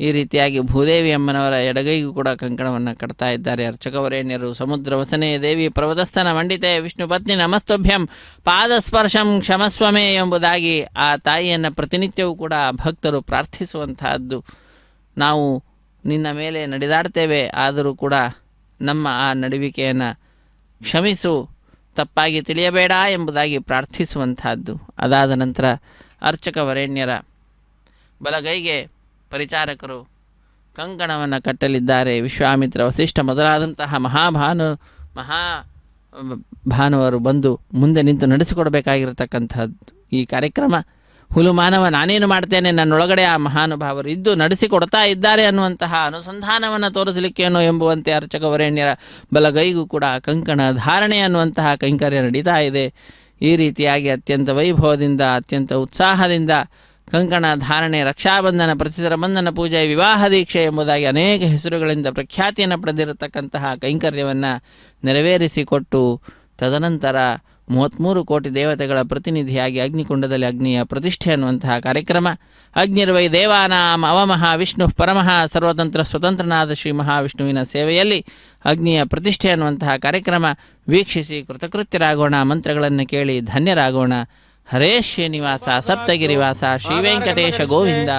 ಈ ರೀತಿಯಾಗಿ ಭೂದೇವಿ ಅಮ್ಮನವರ ಎಡಗೈಗೂ ಕೂಡ ಕಂಕಣವನ್ನು ಕಟ್ತಾ ಇದ್ದಾರೆ ಅರ್ಚಕ ವರೇಣ್ಯರು. ಸಮುದ್ರ ವಸನೆ ದೇವಿ ಪ್ರವದಸ್ಥನ ಮಂಡಿತೆ ವಿಷ್ಣು ಪತ್ನಿ ನಮಸ್ತುಭ್ಯಂ ಪಾದಸ್ಪರ್ಶಂ ಕ್ಷಮಸ್ವಮೇ ಎಂಬುದಾಗಿ ಆ ತಾಯಿಯನ್ನು ಪ್ರತಿನಿತ್ಯವೂ ಕೂಡ ಭಕ್ತರು ಪ್ರಾರ್ಥಿಸುವಂತಹದ್ದು. ನಾವು ನಿನ್ನ ಮೇಲೆ ನಡೆದಾಡ್ತೇವೆ, ಆದರೂ ಕೂಡ ನಮ್ಮ ಆ ನಡುವಿಕೆಯನ್ನು ಕ್ಷಮಿಸು, ತಪ್ಪಾಗಿ ತಿಳಿಯಬೇಡ ಎಂಬುದಾಗಿ ಪ್ರಾರ್ಥಿಸುವಂತಹದ್ದು. ಅದಾದ ನಂತರ ಅರ್ಚಕ ವರೇಣ್ಯರ ಬಲಗೈಗೆ ಪರಿಚಾರಕರು ಕಂಕಣವನ್ನು ಕಟ್ಟಲಿದ್ದಾರೆ. ವಿಶ್ವಾಮಿತ್ರ, ವಸಿಷ್ಠ ಮೊದಲಾದಂತಹ ಮಹಾಭಾನುವರು ಬಂದು ಮುಂದೆ ನಿಂತು ನಡೆಸಿಕೊಡಬೇಕಾಗಿರತಕ್ಕಂಥದ್ದು ಈ ಕಾರ್ಯಕ್ರಮ. ಹುಲುಮಾನವ ನಾನೇನು ಮಾಡ್ತೇನೆ, ನನ್ನೊಳಗಡೆ ಆ ಮಹಾನುಭಾವರು ಇದ್ದು ನಡೆಸಿಕೊಡ್ತಾ ಇದ್ದಾರೆ ಅನ್ನುವಂತಹ ಅನುಸಂಧಾನವನ್ನು ತೋರಿಸಲಿಕ್ಕೇನೋ ಎಂಬುವಂತೆ ಅರ್ಚಕ ವರೇಣ್ಯರ ಬಲಗೈಗೂ ಕೂಡ ಕಂಕಣ ಧಾರಣೆ ಅನ್ನುವಂತಹ ಕೈಂಕರ್ಯ ನಡೀತಾ ಇದೆ. ಈ ರೀತಿಯಾಗಿ ಅತ್ಯಂತ ವೈಭವದಿಂದ, ಅತ್ಯಂತ ಉತ್ಸಾಹದಿಂದ ಕಂಕಣ ಧಾರಣೆ, ರಕ್ಷಾಬಂಧನ, ಪ್ರತಿಸರ ಬಂಧನ ಪೂಜೆ, ವಿವಾಹ ದೀಕ್ಷೆ ಎಂಬುದಾಗಿ ಅನೇಕ ಹೆಸರುಗಳಿಂದ ಪ್ರಖ್ಯಾತಿಯನ್ನು ಪಡೆದಿರತಕ್ಕಂತಹ ಕೈಂಕರ್ಯವನ್ನು ನೆರವೇರಿಸಿಕೊಟ್ಟು ತದನಂತರ 33 ಕೋಟಿ ದೇವತೆಗಳ ಪ್ರತಿನಿಧಿಯಾಗಿ ಅಗ್ನಿಕುಂಡದಲ್ಲಿ ಅಗ್ನಿಯ ಪ್ರತಿಷ್ಠೆ ಅನ್ನುವಂತಹ ಕಾರ್ಯಕ್ರಮ. ಅಗ್ನಿರ್ವೈ ದೇವಾನಾಂ ಅವಮಃ ವಿಷ್ಣು ಪರಮಃ ಸರ್ವತಂತ್ರ ಸ್ವತಂತ್ರನಾದ ಶ್ರೀ ಮಹಾವಿಷ್ಣುವಿನ ಸೇವೆಯಲ್ಲಿ ಅಗ್ನಿಯ ಪ್ರತಿಷ್ಠೆ ಅನ್ನುವಂತಹ ಕಾರ್ಯಕ್ರಮ ವೀಕ್ಷಿಸಿ ಕೃತಕೃತ್ಯರಾಗೋಣ. ಮಂತ್ರಗಳನ್ನು ಕೇಳಿ ಧನ್ಯರಾಗೋಣ. ಹರೇ ಶ್ರೀನಿವಾಸ ಸಪ್ತಗಿರಿವಾಸ ಶ್ರೀ ವೆಂಕಟೇಶ ಗೋವಿಂದ.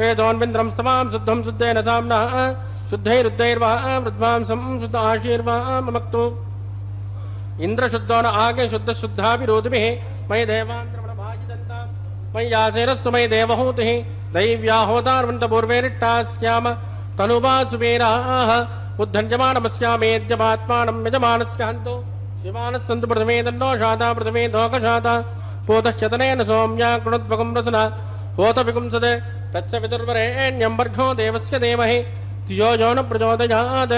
ಏದೋನ್ವಿಂದ್ರಂ ಸ್ತಮಾಂ ಶುದ್ಧಂ ಶುದ್ಧೇನ ಸಾಮ್ನಾ ಶುದ್ಧೈರುದ್ಧೈರ್ವಾ ವೃದ್ವಾಂಸಂ ಶುದ್ಧ ಆಶೀರ್ವಾ ಮಮಕ್ತು ಇಂದ್ರ ಶುದ್ಧೋನ ಆಗೆ ಶುದ್ಧ ಶುದ್ಧಾಭಿರೋಧಿಭಿಃ ಮಯಿ ದೇವಾಂದ್ರಮಣ ಭಾಗಿದಂತ ಮಯಿ ಯಾಸೇನಸ್ತು ಮಯಿ ದೇವಹೂತಿಃ ದೈವ್ಯಾಹೋದಾರ್ವಂತ ಪೂರ್ವೇರಿಟ್ಟಾಸ್ಯಾಮ ತನುವಾ ಸುವೇರಾಃ ಉದ್ಧನ್ಯಮಾನಮಸ್ಯಾಮೇದ್ಯಮಾತ್ಮಾನಂ ಯಜಮಾನಸ್ಯ ಹಂತು ಶಿವಾನಸ್ಸಂತು ಪ್ರಥಮೇ ತನ್ನೋ ಶಾತಾ ಪ್ರಥಮೇ ದೋಕಶಾತಾ ಪೋತಶ್ಯತನೇನ ಸೌಮ್ಯ ಕೃಣೋದ್ಭಗಂ ರಸನ ಹೋತ ವಿಗುಂಸದೆ ತತ್ಸವಿತುರ್ವರೆಣ್ಯಂ ಭರ್ಗೋ ದೇವಸ್ಯ ಧೀಮಹಿ ಧಿಯೋ ಯೋ ನ ಪ್ರಚೋದಯಾತ್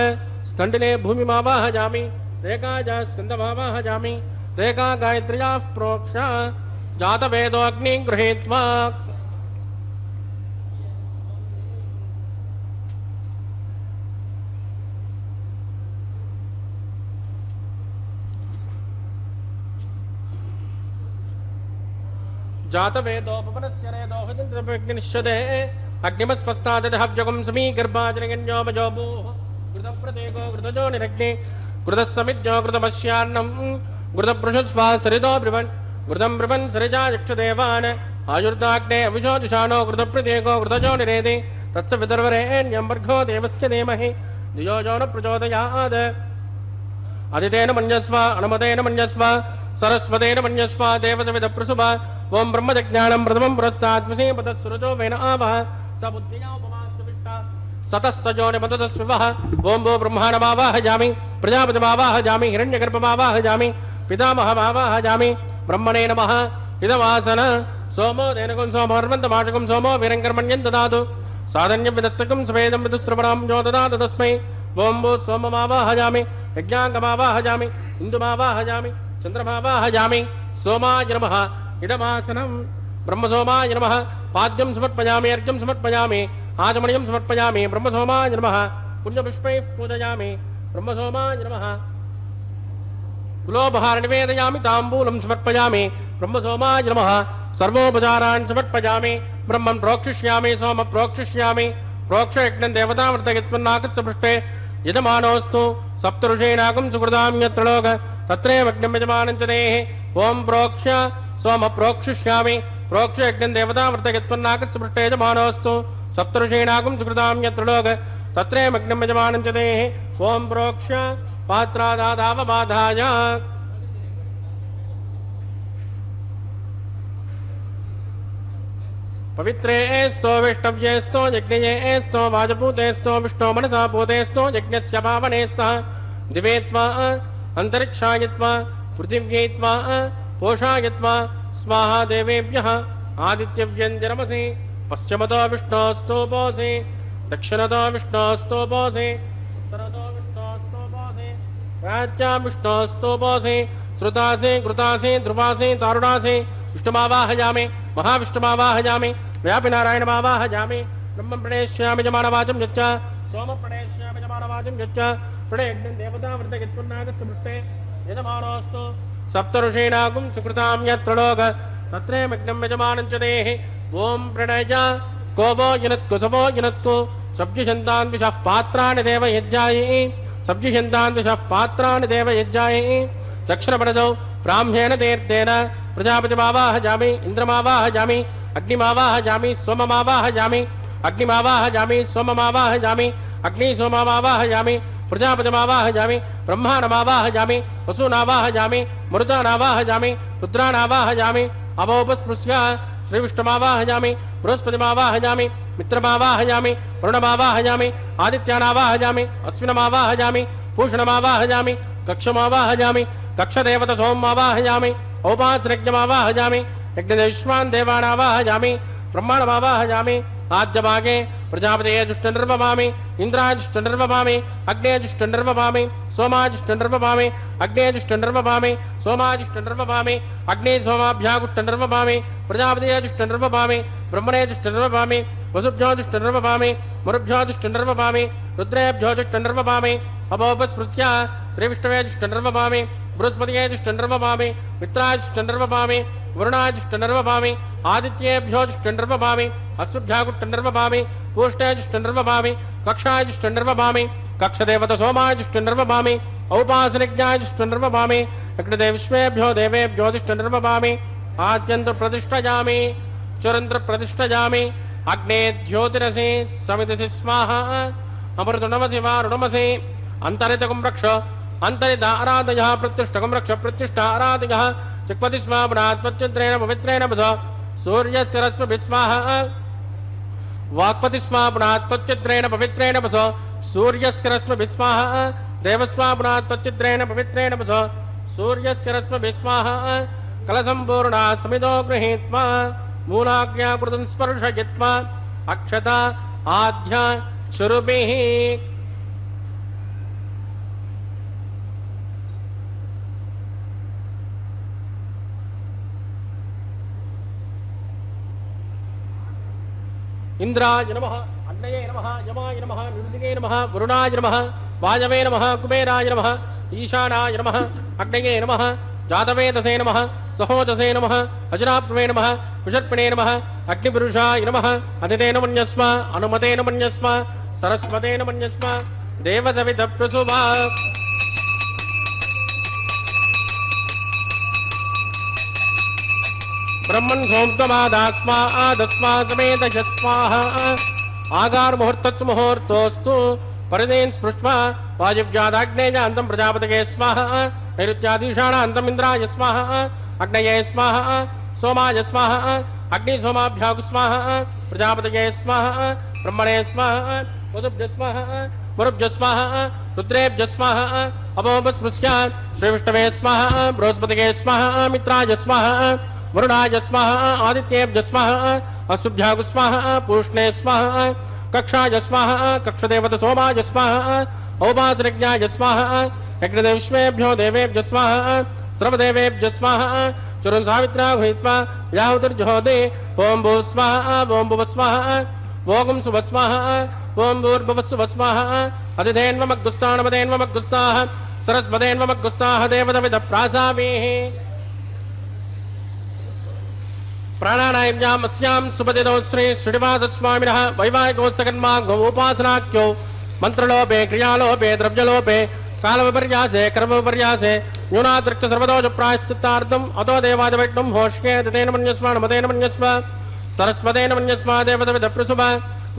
ಸ್ತಂಡಿನೇ ಭೂಮಿಮಾವಾಹಯಾಮಿ ರೇಖಾಜಾ ಸ್ಕಂದಮಾವಾಹಯಾಮಿ ರೇಖಾ ಗಾಯತ್ರ್ಯಾಃ ಪ್ರೋಕ್ಷ ಜಾತವೇದೋ ಅಗ್ನಿ ಗೃಹೀತ್ವಾ जातवेदोपमनस्य रेदोहजन्त्रपग्निश्चदे अग्निमस्पस्तादहव्यगुं समीगर्भाजनगन्यो मजोभूः कृतप्रदेको कृतजो निरग्ने कृतः समिद्यो कृतमस्यान्नं कृतपृषस्वा सरिदो ब्रुवन् घृतं ब्रवन् सरिजा यक्षदेवान् आयुर्दाग्ने अविशोजुषाणो घृतप्रत्येको घृतजो निरेति तत्स वितर्वरेण्यं वर्गो देवस्य धीमहि धियो यो न प्रचोदयात् अदितेन मन्यस्व अनुमतेन मन्यस्व सरस्वतेन मन्यस्व देवसविदप्रसुभ ओं ब्रह्मजज्ञानं प्रथमं पुरस्तात् विषयपदस्सुरजो वेन आवह स बुद्धिया उपमास्विष्टा सतस्तजोनिमतस्विवः ओं भो ब्रह्माणमावाहयामि प्रजापतिमावाहयामि हिरण्यगर्भमावाहयामि पितामहमावाहयामि ब्रह्मणे नमः इदमासन सोमो धेनुकं सोमोर्वन्तमाशकं सोमो वीरङ्कर्मण्यं ददातु साधन्यं विदत्तकं सवेदं विदुस्रवणां जो ददातु तस्मै ओं भो सोममावाहयामि यज्ञाङ्गमावाहयामि इन्दुमावाहयामि चन्द्रमावाहयामि सोमाय नमः इदमासनं ब्रह्मसोमाय नमः पाद्यं समर्पयामि अर्घ्यं समर्पयामि आचमनीयं समर्पयामि ब्रह्मसोमाय नमः पुण्यपुष्पैः पूजयामि ब्रह्मसोमाय नमः कुलोपहार निवेदयामि ताम्बूलं समर्पयामि ब्रह्मसोमाय नमः सर्वोपचारान् समर्पयामि ब्रह्मन् प्रोक्षिष्यामि सोम प्रोक्षिष्यामि प्रोक्षयज्ञं देवतामृतयत्वन्नाकस्पृष्टे यजमानोऽस्तु सप्तऋषीणाकं सुकृतां यत्र लोक तत्रैवज्ञं यजमानं च देहि ओं प्रोक्ष्य सोम प्रोक्षिष्यामि प्रोक्षयज्ञं देवतामृतयत्वन्नाकस्पृष्टे यजमानोऽस्तु सप्तऋषीणाकं सुकृतां यत्र लोक तत्रैवज्ञं यजमानं च देहि ओं प्रोक्ष्य पात्रादादावबाधाय पवित्रेस्तो विष्णव्येस्तो यज्ञयेस्तो वाजपूतेस्तो विष्णो मनसा पूतेस्तो यज्ञस्य पावनेस्तः दिवेत्वा अन्तरिक्षायत्वा पृथिव्यैत्वा पोषायत्वा स्वाहा देवेभ्यः आदित्यव्यञ्जनमसि पश्चिमतो विष्णोस्तोपोऽसि दक्षिणतो विष्णोस्तोपोऽसि उत्तरतो विष्णोस्तोपोऽसि प्राच्यां विष्णोस्तोपोऽसि श्रुतासि कृतासि ध्रुवासि तारुणासि विष्णुमावाहयामि महाविष्णुमावाहयामि व्यापिनारायणमावाहयामि ब्रह्मं प्रणेष्यामि जमानवाचं यच्च सोमं प्रणेष्यामि जमानवाचं यच्च प्रणयज्ञं देवतावृतयत्पुन्नागस्समृष्टे यजमानोऽस्तु सप्तऋषीणागुं सुकृतां यत्र लोक तत्रैवज्ञं यजमानं च देहि ओं प्रणय कोपो युनत्कुसवो युनत्कु सब्जिषन्तान् विषः पात्राणि देवयज्ञायै सब्जिषन्तान् विषः पात्राणि देवयज्ञायै दक्षिणपरदौ ब्राह्म्येण तीर्थेन प्रजापतिमावाहयामि इन्द्रमावाहयामि अग्निमावाहयामि सोममावाहयामि अग्निमावाहयामि सोममावाहयामि अग्निसोममावाहयामि प्रजापतिमावाहयामि ब्रह्माणमावाहयामि वसूनावाहयामि मरुतानावाहयामि रुद्रानावाहयामि अवोपस्पृश्य श्रीविष्णुमावाहयामि बृहस्पतिमावाहयामि मित्रमावाहयामि वरुणमावाहयामि आदित्यानावाहयामि अश्विनमावाहयामि पूषणमावाहयामि कक्षमावाहयामि कक्षदेवतसोममावाहयामि औपासनज्ञमावाहयामि यज्ञदेश्वान् देवानावाहयामि ब्रह्माणमावाहयामि आद्यभागे प्रजापतेजुष्टनिर्वपामि इन्द्राजुष्टनिर्वपामि अग्नेजुष्टनिर्वपामि सोमाजुष्टनिर्वपामि अग्नेजुष्टनिर्वपामि सोमाजुष्टनिर्वपामि अग्निसोमाभ्यागुष्टनिर्वपामि प्रजापतेजुष्टनिर्वपामि ब्रह्मणेजुष्टनिर्वपामि वसुभ्योजुष्टनिर्वपामि मरुभ्योजुष्टनिर्वपामि रुद्रेभ्योजुष्टनिर्वपामि अपोपस्पृश्य श्रीविष्णवेजुष्टनिर्वपामि बृहस्पतियेजुष्टनिर्वपामि मित्राजुष्टनिर्वपामि वरुणाजुष्टनिर्वपामि आदित्येभ्योजुष्टनिर्वपामि अश्वभ्यागुष्टनिर्वपामि पूष्णेजुष्टनिर्वपामि कक्षाजुष्टनिर्वपामि कक्षदेवतसोमाजुष्टनिर्वपामि औपासनज्ञाजुष्टनिर्वपामि यज्ञदेविश्वेभ्यो देवेभ्योजुष्टनिर्वपामि आद्यन्त्रप्रतिष्ठयामि चुरन्त्रप्रतिष्ठयामि अग्ने ज्योतिरसि समितिसि स्वाहा अमृतुणमसि वारुणमसि अन्तरितकं रक्ष अंतरिता आराधयः प्रत्युष्टकं रक्ष प्रत्युष्ट आराधयः चिक्पति स्वापनात्मच्चिद्रेण पवित्रेण वस सूर्यस्य रश्मिभिः स्वाहा वाक्पति स्वापनात्मच्चिद्रेण पवित्रेण वस सूर्यस्य रश्मिभिः स्वाहा देवस्वापनात्मच्चिद्रेण पवित्रेण वस सूर्यस्य रश्मिभिः स्वाहा कलसम्पूर्णा समितो गृहीत्वा मूलाज्ञाकृतं स्पर्शयित्वा अक्षता आध्या शुरुभिः इंद्राय नमः अग्नये नमः यमाय नमः निरुदिगे नमः वरुणाय नमः वायवे नमः कुबेराय नमः ईशानाय नमः अग्नये नमः जातवेदसे नमः सहोजसे नमः अजराप्वे नमः विषर्पिणे नमः अग्निपुरुषाय नमः अतिथेन मन्यस्म अनुमतेन मन्यस्म सरस्वतेन मन्यस्म देवसवितप्रसुभा ब्रह्मन् सोममादास्मा समेत स्वाहा आगार मुहूर्तत्सु मुहूर्तोस्तु परिदेन स्पृष्ट्वा वायुव्यादाग्नेयान्तं प्रजापतये स्वाहा नैऋत्याधीशानान्तम् इन्द्राय स्वाहा अग्नये स्वाहा सोमाय स्वाहा अग्नि सोमाभ्यागु स्वाहा प्रजापतये स्वाहा ब्रह्मणे स्वाहा वसुभ्य स्वाहा वरुभ्य स्वाहा रुद्रेभ्य स्वाहा अपोपस्पृश्य श्रीविष्णवे स्वाहा बृहस्पतये स्वाहा मित्राय स्वाहा वरुणाय स्वाहा आदित्येभ्य स्वाहा अस्तुभ्यागु स्वाहा पूष्णे स्वाहा कक्षाय स्वाहा कक्षदेवत सोमाय स्वाहा औपासनज्ञाय स्वाहा यज्ञदेवेभ्यो देवेभ्य स्वाहा सर्वदेवेभ्य स्वाहा चुरन् सावित्रा हुयित्वा याहुतिर्जुहोति ओं भू स्वाहा ओं भुव स्वाहा ओं सुभ स्वाहा ओं भूर्भुवस्सुभ स्वाहा अधिधेन्वमग्गुस्तानमदेन्वमग्गुस्ताः सरस्वतेन्वमग्गुस्ताः देवदविदप्रासामीः प्राणानायम्याम् अस्यां सुपतितो श्री श्रीनिवासस्वामिनः वैवाहिकोत्सकर्माङ्गोपासनाख्यो मन्त्रलोपे क्रियालोपे द्रव्यलोपे कालविपर्यासे कर्मविपर्यासे न्यूनादृक्ष सर्वदोष प्रायश्चित्तार्थम् अतो देवादिवैष्णं होष्ये तेन मन्यस्व नमतेन मन्यस्व सरस्वतेन मन्यस्व देवदविदप्रसुभ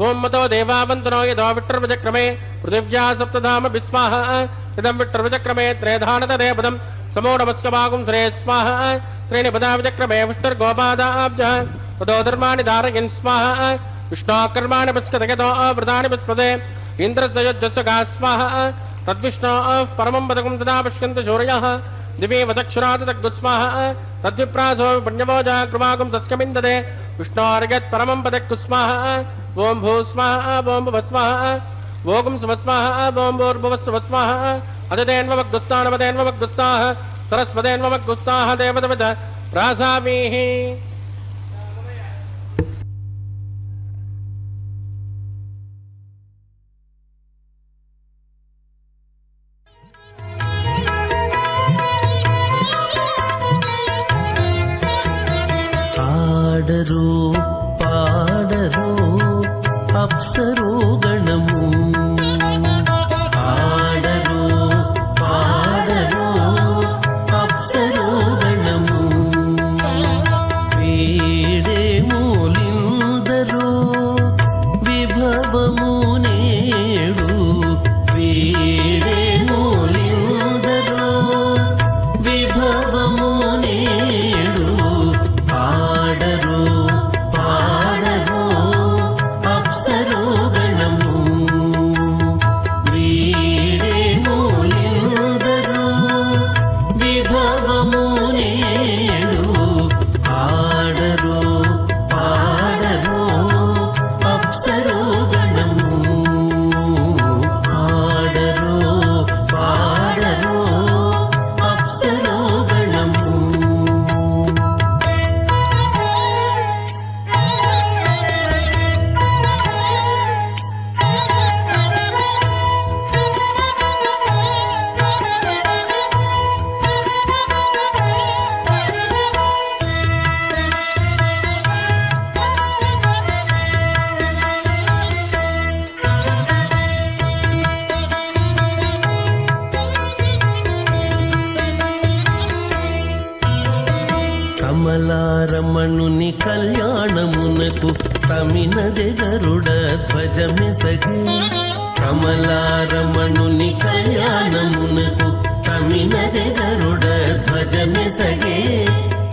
ओं मतो देवावन्तनो यतो विट्टर्वचक्रमे पृथिव्या सप्तधाम विस्वाहा इदं विट्टर्वचक्रमे त्रेधानतदेवदं समोढमस्कभागुं श्रे स्वाहा त्रीणि पदाविचक्रमे विष्णुर्गोपादाब्जः ततो धर्माणि धारयन् स्वाहा विष्णोकर्माणि पस्कतगतो व्रतानि पस्पदे इन्द्रस्यजस्वगा स्वाहा तद्विष्णोः परमं पदकं तदा पश्यन्ति शौर्यः दिवे वदक्षुरात् तद्गुस्वाहा तद्विप्रासो पुण्यभोजा कृपाकं तस्कमिन्दते विष्णोर्यत् परमं पदक्कु स्वाहा ओं भू स्वाहा ओं भुव स्वाहा ओं सुभ स्वाहा ओं भूर्भुवस्सुभ स्वाहा अजतेन्वमग्गुस्तानमदेन्वमग्गुस्ताः सरस्वतेन्वमग्गुस्ताः देवदविद प्रासामीः ఆడరు పాడరు అప్సరో గణము ఆడరు పాడరు అప్సరో గణము వీడే మూలిందరో విభవము నేడు వీడే మూలిందరో విభవము నేడు ఆడరు పాడరు అప్సరో గణము వీడే మూలిందరో విభవము నేడు ఆడరు పాడరు అప్సరో గణము ఆడరు పాడరు అప్సరో గణము కమలారమణుని కళ్యాణమునకు తమినదే గరుడ ధ్వజమెసగే కమలారమణుని కళ్యాణమునకు తమినదే గరుడ ధ్వజమెసగే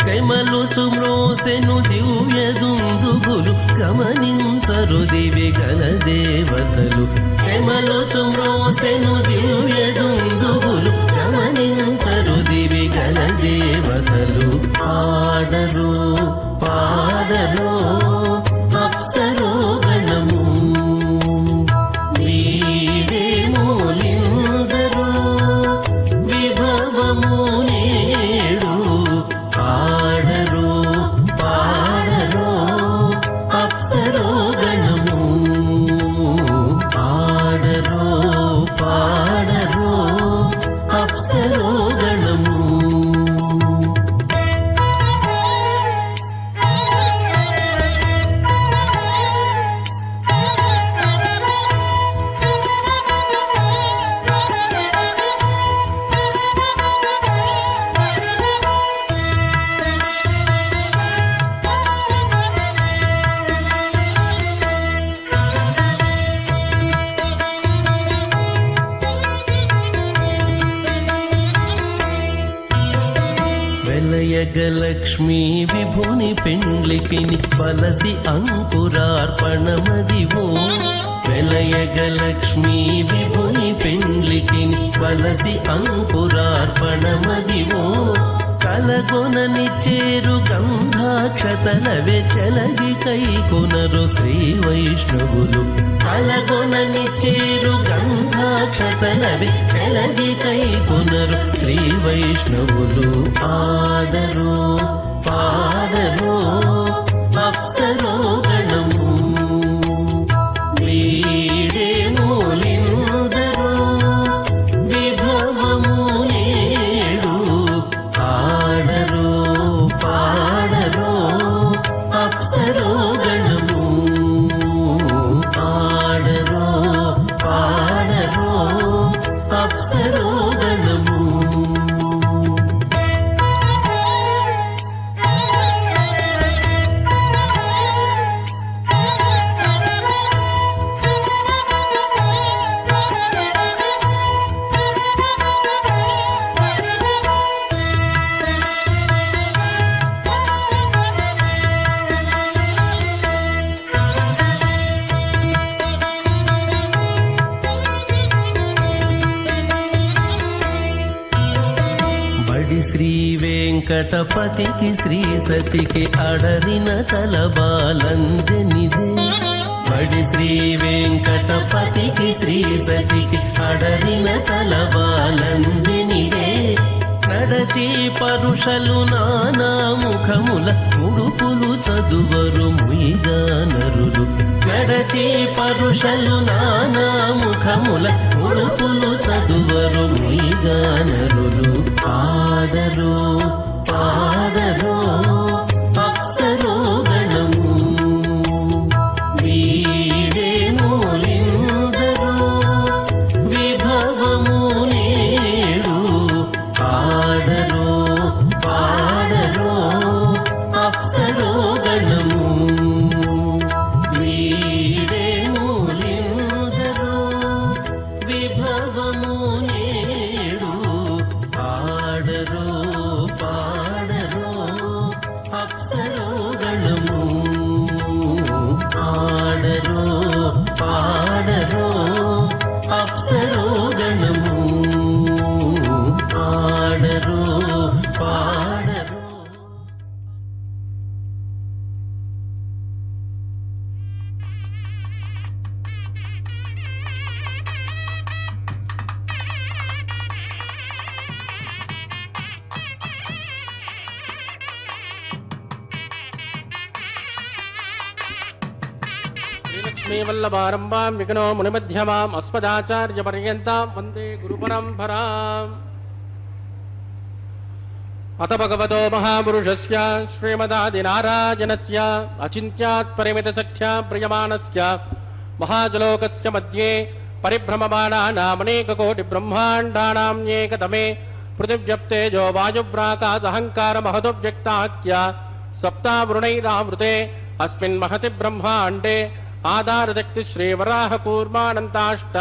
కమలుచు మ్రోసెను దివ్య దుందుబులు గమనించరు దివి గల దేవతలు కమలుచు మ్రోసెను దివ్య దుందుబులు గమనించరు దివి గల దేవతలు ఆడరు పాడరు అప్సరో గణము వీడే మూలిందరో విభవము నేడు ఆడరు పాడరు అప్సరో గణము ఆడరు పాడరు అప్సరో గణము వెలయగలక్ష్మీ విభుని పెండ్లికిని బలసి అంకురార్పణమదివో వెలయగలక్ష్మీ విభుని పెండ్లికిని బలసి అంకురార్పణమదివో కలగొననిచ్చేరు గంధాక్షతలవే చెలగి కైకొనరు శ్రీ వైష్ణవులు కలగొననిచ్చేరు గంధాక్షతలవే చెలగి కైకొనరు శ్రీ వైష్ణవులు ఆడరు పాడరు అప్సరో గణము వీడే మూలిందరు విభవము నేడు ఆడరు పాడరు అప్సరో గణము ఆడరు పాడరు అప్సరో గణము శ్రీ వెంకటపతికి శ్రీ సతికి అడరిన తలబాలందెనిదే బడి శ్రీ వెంకటపతికి శ్రీ సతికి అడరిన తలబాలందెనిదే నడచి పరుషలు నానా ముఖముల ముడుపులు చదువరు ముయిగా నరులు నడచి పరుషలు నానా ముఖముల ముడుపులు చదువరు ముయిగా నరులు ఆడరు పాడరు అప్సరో గణము వీడే మూలిందరు విభవము నేడు ఆడరు పాడరు అప్సరో గణము వీడే మూలిందరు విభవము నేడు ఆడరు పాడరు అప్సరో గణము ఆడరు పాడరు అప్సరో గణము ఆడరు పాడరు శ్రీలక్ష్మీవల్లభారంభాం విఘ్నో మునిమధ్యమాం అస్మదాచార్యపర్యంతాం వందే గురుపరంపరాం. అత భగవతో మహాపురుషస్య శ్రీమదాదినారాయణస్య అచింత్యాత్ పరిమితశక్త్యా ప్రియమాణస్య మహాజలోకస్య మధ్యే పరిభ్రమమాణానామనేకకోటి బ్రహ్మాండానాం ఏకతమే పృథివ్యప్తేజో వాయువ్రాకాశహంకార మహదోవ్యక్తాఖ్య సప్తావృణైరావృతే అస్మిన్ మహతి బ్రహ్మాండే ఆధారశక్తి శ్రీవరాహ కూర్మానంతాష్ట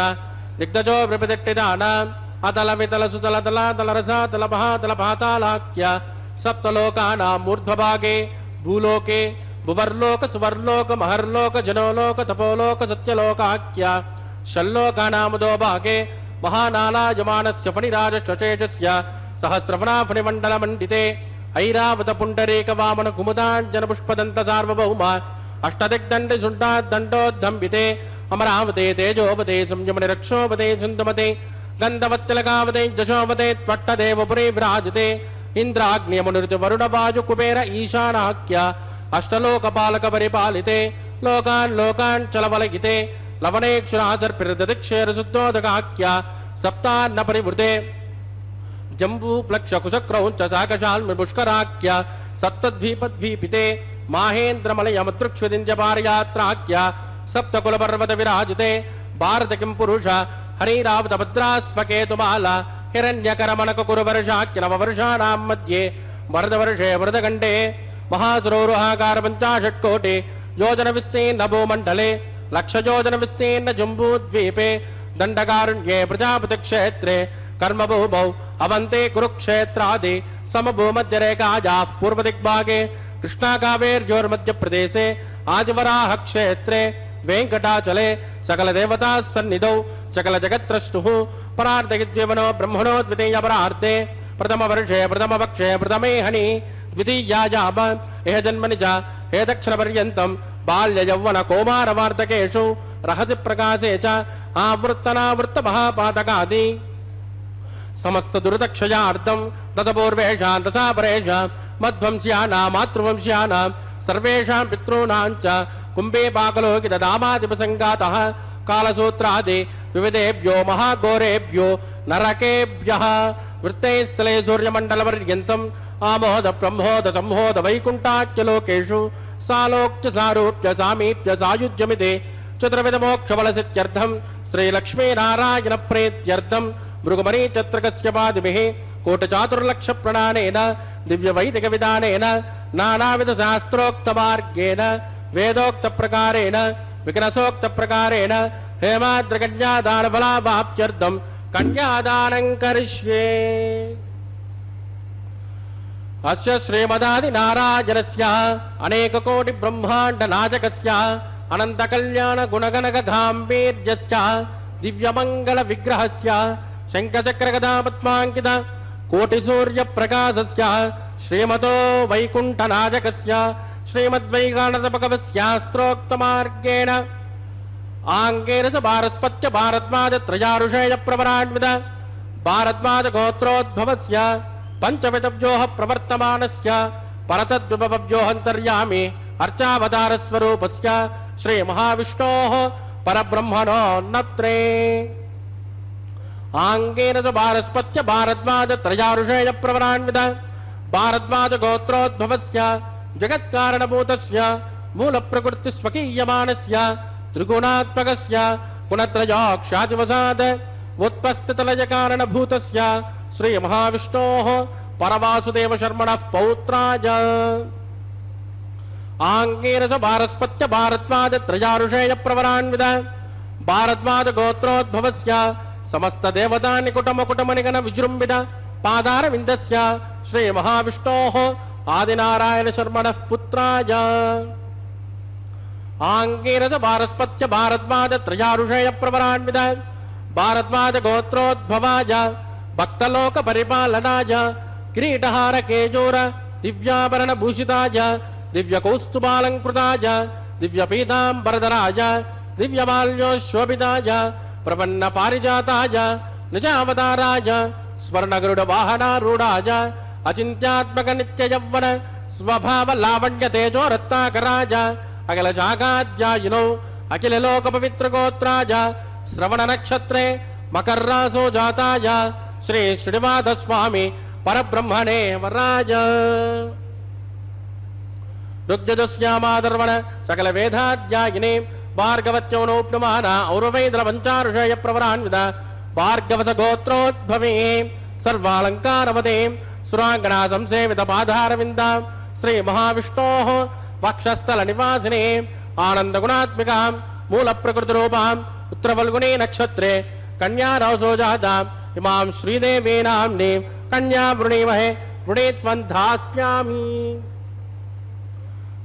దిగ్ధజో ప్రతిష్ఠితానాం అతల వితల సుతల తల తలరసాతల మహాతల పాతాళాఖ్య సప్తలోకానాం ఊర్ధ్వభాగే భూలోకే భువర్లోక సువర్లోక మహర్లోక జనోలోక తపోలోక సత్యలోకాఖ్య షల్లోకానాముదో భాగే మహానాలాయమానస్య ఫణిరాజశ్చేజస్య సహస్రఫణా ఫణిమండలమండితే ఐరావత పుండరీక వామన కుముదాంజన పుష్పదంత సార్వభౌమ అష్టదిగ్దండి శుంఠాదండోద్ధంబితే అమరావతే తేజోపతే సంయమని రక్షోపతే సింధుమతే గంధవత్తిలకావతే జశోపతే త్వట్టదేవపురే విరాజతే ఇంద్రాగ్నియమునిరుతి వరుణవాయు కుబేర ఈశానాఖ్య అష్టలోకపాలక పరిపాలితే లోకాన్ లోకాన్ చలవలగితే లవణేక్షురాసర్పిరదక్షేరశుద్ధోదకాఖ్య సప్తాన్న పరివృతే జంబూప్లక్ష కుశక్రౌంచ సాకశాల్మి పుష్కరాఖ్య సప్తద్వీపద్వీపితే మాహేంద్రమలయమతృక్షుదింజపారయాత్రాఖ్య సప్తకులపర్వత విరాజితే భారత కిం పురుష హరిరావత భద్రాస్వకేతుమాల హిరణ్యకరమణక కురువర్షాఖ్య నవవర్షాణాం మధ్యే వరదవర్షే వరదగండే మహాసరోరుహాకార పంచాషట్కోటి యోజన విస్తీర్ణ భూమండలే లక్షయోజన విస్తీర్ణ జంబూద్వీపే దండకారుణ్యే ప్రజాపతి క్షేత్రే కర్మభూమౌ అవంతే కురుక్షేత్రాది समभूमध्यरेखायाः पूर्वदिग्भागे कृष्णाकावेर्योर्मध्यप्रदेशे आदिवराहक्षेत्रे वेङ्कटाचले सकलदेवताः सन्निधौ सकलजगत्त्रष्टुः परार्धगिद्विवनो ब्रह्मणो द्वितीयपरार्धे प्रथमवर्षे प्रथमपक्षे प्रथमे हनि द्वितीयायाम एह जन्मनि च हे दक्षिणपर्यन्तं बाल्ययौवन कौमारवार्धकेषु रहसि प्रकाशे च आवृत्तनावृत्तमहापातकादि समस्त दुर्दक्षयार्धं ततपूर्वेषां दशापरेषां मध्वंस्यानां मातृवंश्यानां सर्वेषां पितॄणां च कुम्भे पाकलोकितदामादिपसङ्गातः कालसूत्रादि विविधेभ्यो महाघोरेभ्यो नरकेभ्यः वृत्तैस्थले सूर्यमण्डलपर्यन्तम् आमोद ब्रह्मोद संहोद वैकुण्ठाख्यलोकेषु सालोक्य सारूप्य सामीप्य सायुज्यमिति चतुर्विधमोक्षफलसिद्ध्यर्थं श्रीलक्ष्मीनारायणप्रीत्यर्थं भृगुमरीचत्रकस्यपादिभिः कोटिचातुर्लक्षप्रणानेन दिव्यवैदिकविधानेन नानाविधशास्त्रोक्तमार्गेण वेदोक्तप्रकारेण विकनसोक्तप्रकारेण हेमाद्रकन्यादानफलावाप्त्यर्थं कन्यादानं करिष्ये। अस्य श्रीमदादिनारायणस्य अनेककोटिब्रह्माण्डनायकस्य अनन्तकल्याणगुणगणगगाम्भीर्यस्य दिव्यमङ्गलविग्रहस्य शङ्खचक्रगदापद्माङ्कित कोटिसूर्यप्रकाशस्य श्रीमतो वैकुण्ठनायकस्य श्रीमद्वैगानतभगवस्यास्त्रोक्तमार्गेण आङ्गेन स भारस्पत्य भारद्वाजत्रयारुषेयप्रवरान्वित भारद्वाजगोत्रोद्भवस्य पञ्चविधव्योः प्रवर्तमानस्य परतद्विभवव्योऽन्तर्यामि अर्चावतारस्वरूपस्य श्रीमहाविष्णोः परब्रह्मणोन्नत्रे आङ्गेन च भारस्पत्य भारद्वाजत्रयारुषेयप्रवरान्वित भारद्वाजगोत्रोद्भवस्य जगत्कारणभूतस्य मूलप्रकृतिस्वकीयमानस्य त्रिगुणात्मकस्य गुणत्रयोक्षादिवसाद उत्पस्थितलयकारणभूतस्य श्रीमहाविष्णोः परवासुदेवशर्मणः पौत्राय आङ्गेन स भारस्पत्य भारद्वाजत्रयारुषेयप्रवरान्वित भारद्वाजगोत्रोद्भवस्य समस्तदेवतानिकुटमकुटमनिगण विजृम्भित पादारविन्दस्य श्रीमहाविष्णोः आदिनारायणशर्मणः पुत्राय आङ्गेन च भारस्पत्य भारद्वाजत्रयारुषेयप्रवरान्वित भारद्वाजगोत्रोद्भवाय भक्तलोकपरिपालनाय किरीटहारकेजूर दिव्याभरणभूषिताय दिव्यकौस्तुभालङ्कृताय दिव्यपीताम्बरधराय दिव्यमाल्योशोभिताय प्रपन्नपारिजाताय निजावताराय स्वर्णगरुडवाहनारूढाय अचिन्त्यात्मकनित्ययौवन स्वभावलावण्यतेजोरत्नाकराय अखिलशाखाध्यायिनौ अखिललोकपवित्रगोत्राय श्रवणनक्षत्रे मकर्रासो जाताय श्री श्रीनिवासस्वामी परब्रह्मणे वराय ऋग्यजुष्यामादर्वण सकलवेदाध्यायिने भार्गवत्योनोप्यमान औरवैद्रपञ्चारुषेयप्रवरान्वित भार्गवसगोत्रोद्भवे सर्वालङ्कारवते सुराङ्गना संसेवितपादारविन्दां श्रीमहाविष्णोः वक्षस्थलनिवासिने आनन्दगुणात्मिकां मूलप्रकृतिरूपां उत्तरफल्गुने नक्षत्रे कन्यारासो जाताम् इमां श्रीदेवी नाम्नीं कन्या वृणीमहे वृणीत्वं धास्यामि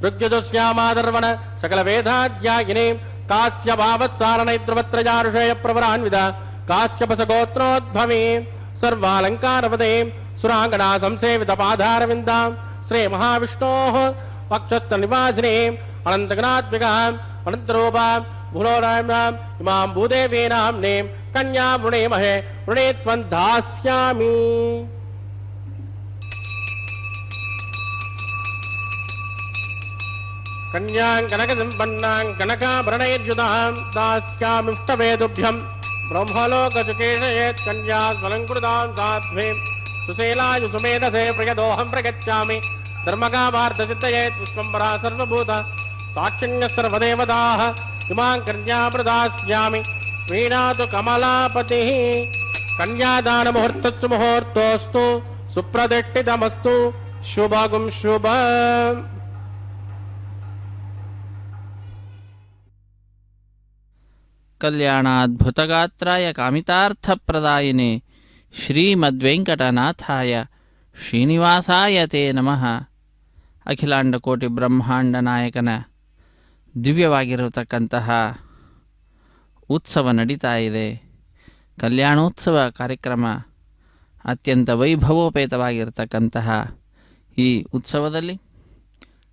ऋग्यजुष्यामादर्वण सकलवेदाध्यायिने कास्यभावत्सारणैद्रवत्रयारुषेयप्रवरान्वित कास्यपसगोत्रोद्भवे सर्वालङ्कारवते सुराङ्गना संसेवितपादारविन्दां श्रीमहाविष्णोः वक्षस्थलनिवासिने अनन्तगुणात्मिकाम् अनन्तरूपां भूलोराम्नाम् इमां भूदेवी नाम्नीं कन्या वृणीमहे वृणीत्वं धास्यामि कन्यां कनकसम्पन्नां कनकाभरणैर्युतां दास्यामिष्टवेदुभ्यं ब्रह्मलोकसुकेशयेत् कन्या स्वलङ्कृतां साध्वीं सुशीलाय सुमेधसे प्रियदोऽहं प्रगच्छामि धर्मकामार्थसिद्धये विश्वम्भरा सर्वभूत साक्षिण्यः सर्वदेवताः इमां कन्यां प्रदास्यामि वीणातु कमलापतिः कन्यादानमुहूर्तस्सु मुहूर्तोऽस्तु सुप्रतिष्ठितमस्तु शुभगुं शुभ कल्याणाद्भुतगात्राय कामितार्थप्रदायिने श्रीमद्वेङ्कटनाथाय ಶ್ರೀನಿವಾಸಾಯ ತೇ ನಮಃ. ಅಖಿಲಾಂಡ ಕೋಟಿ ಬ್ರಹ್ಮಾಂಡ ನಾಯಕನ ದಿವ್ಯವಾಗಿರತಕ್ಕಂತಹ ಉತ್ಸವ ನಡೀತಾ ಇದೆ. ಕಲ್ಯಾಣೋತ್ಸವ ಕಾರ್ಯಕ್ರಮ ಅತ್ಯಂತ ವೈಭವೋಪೇತವಾಗಿರತಕ್ಕಂತಹ ಈ ಉತ್ಸವದಲ್ಲಿ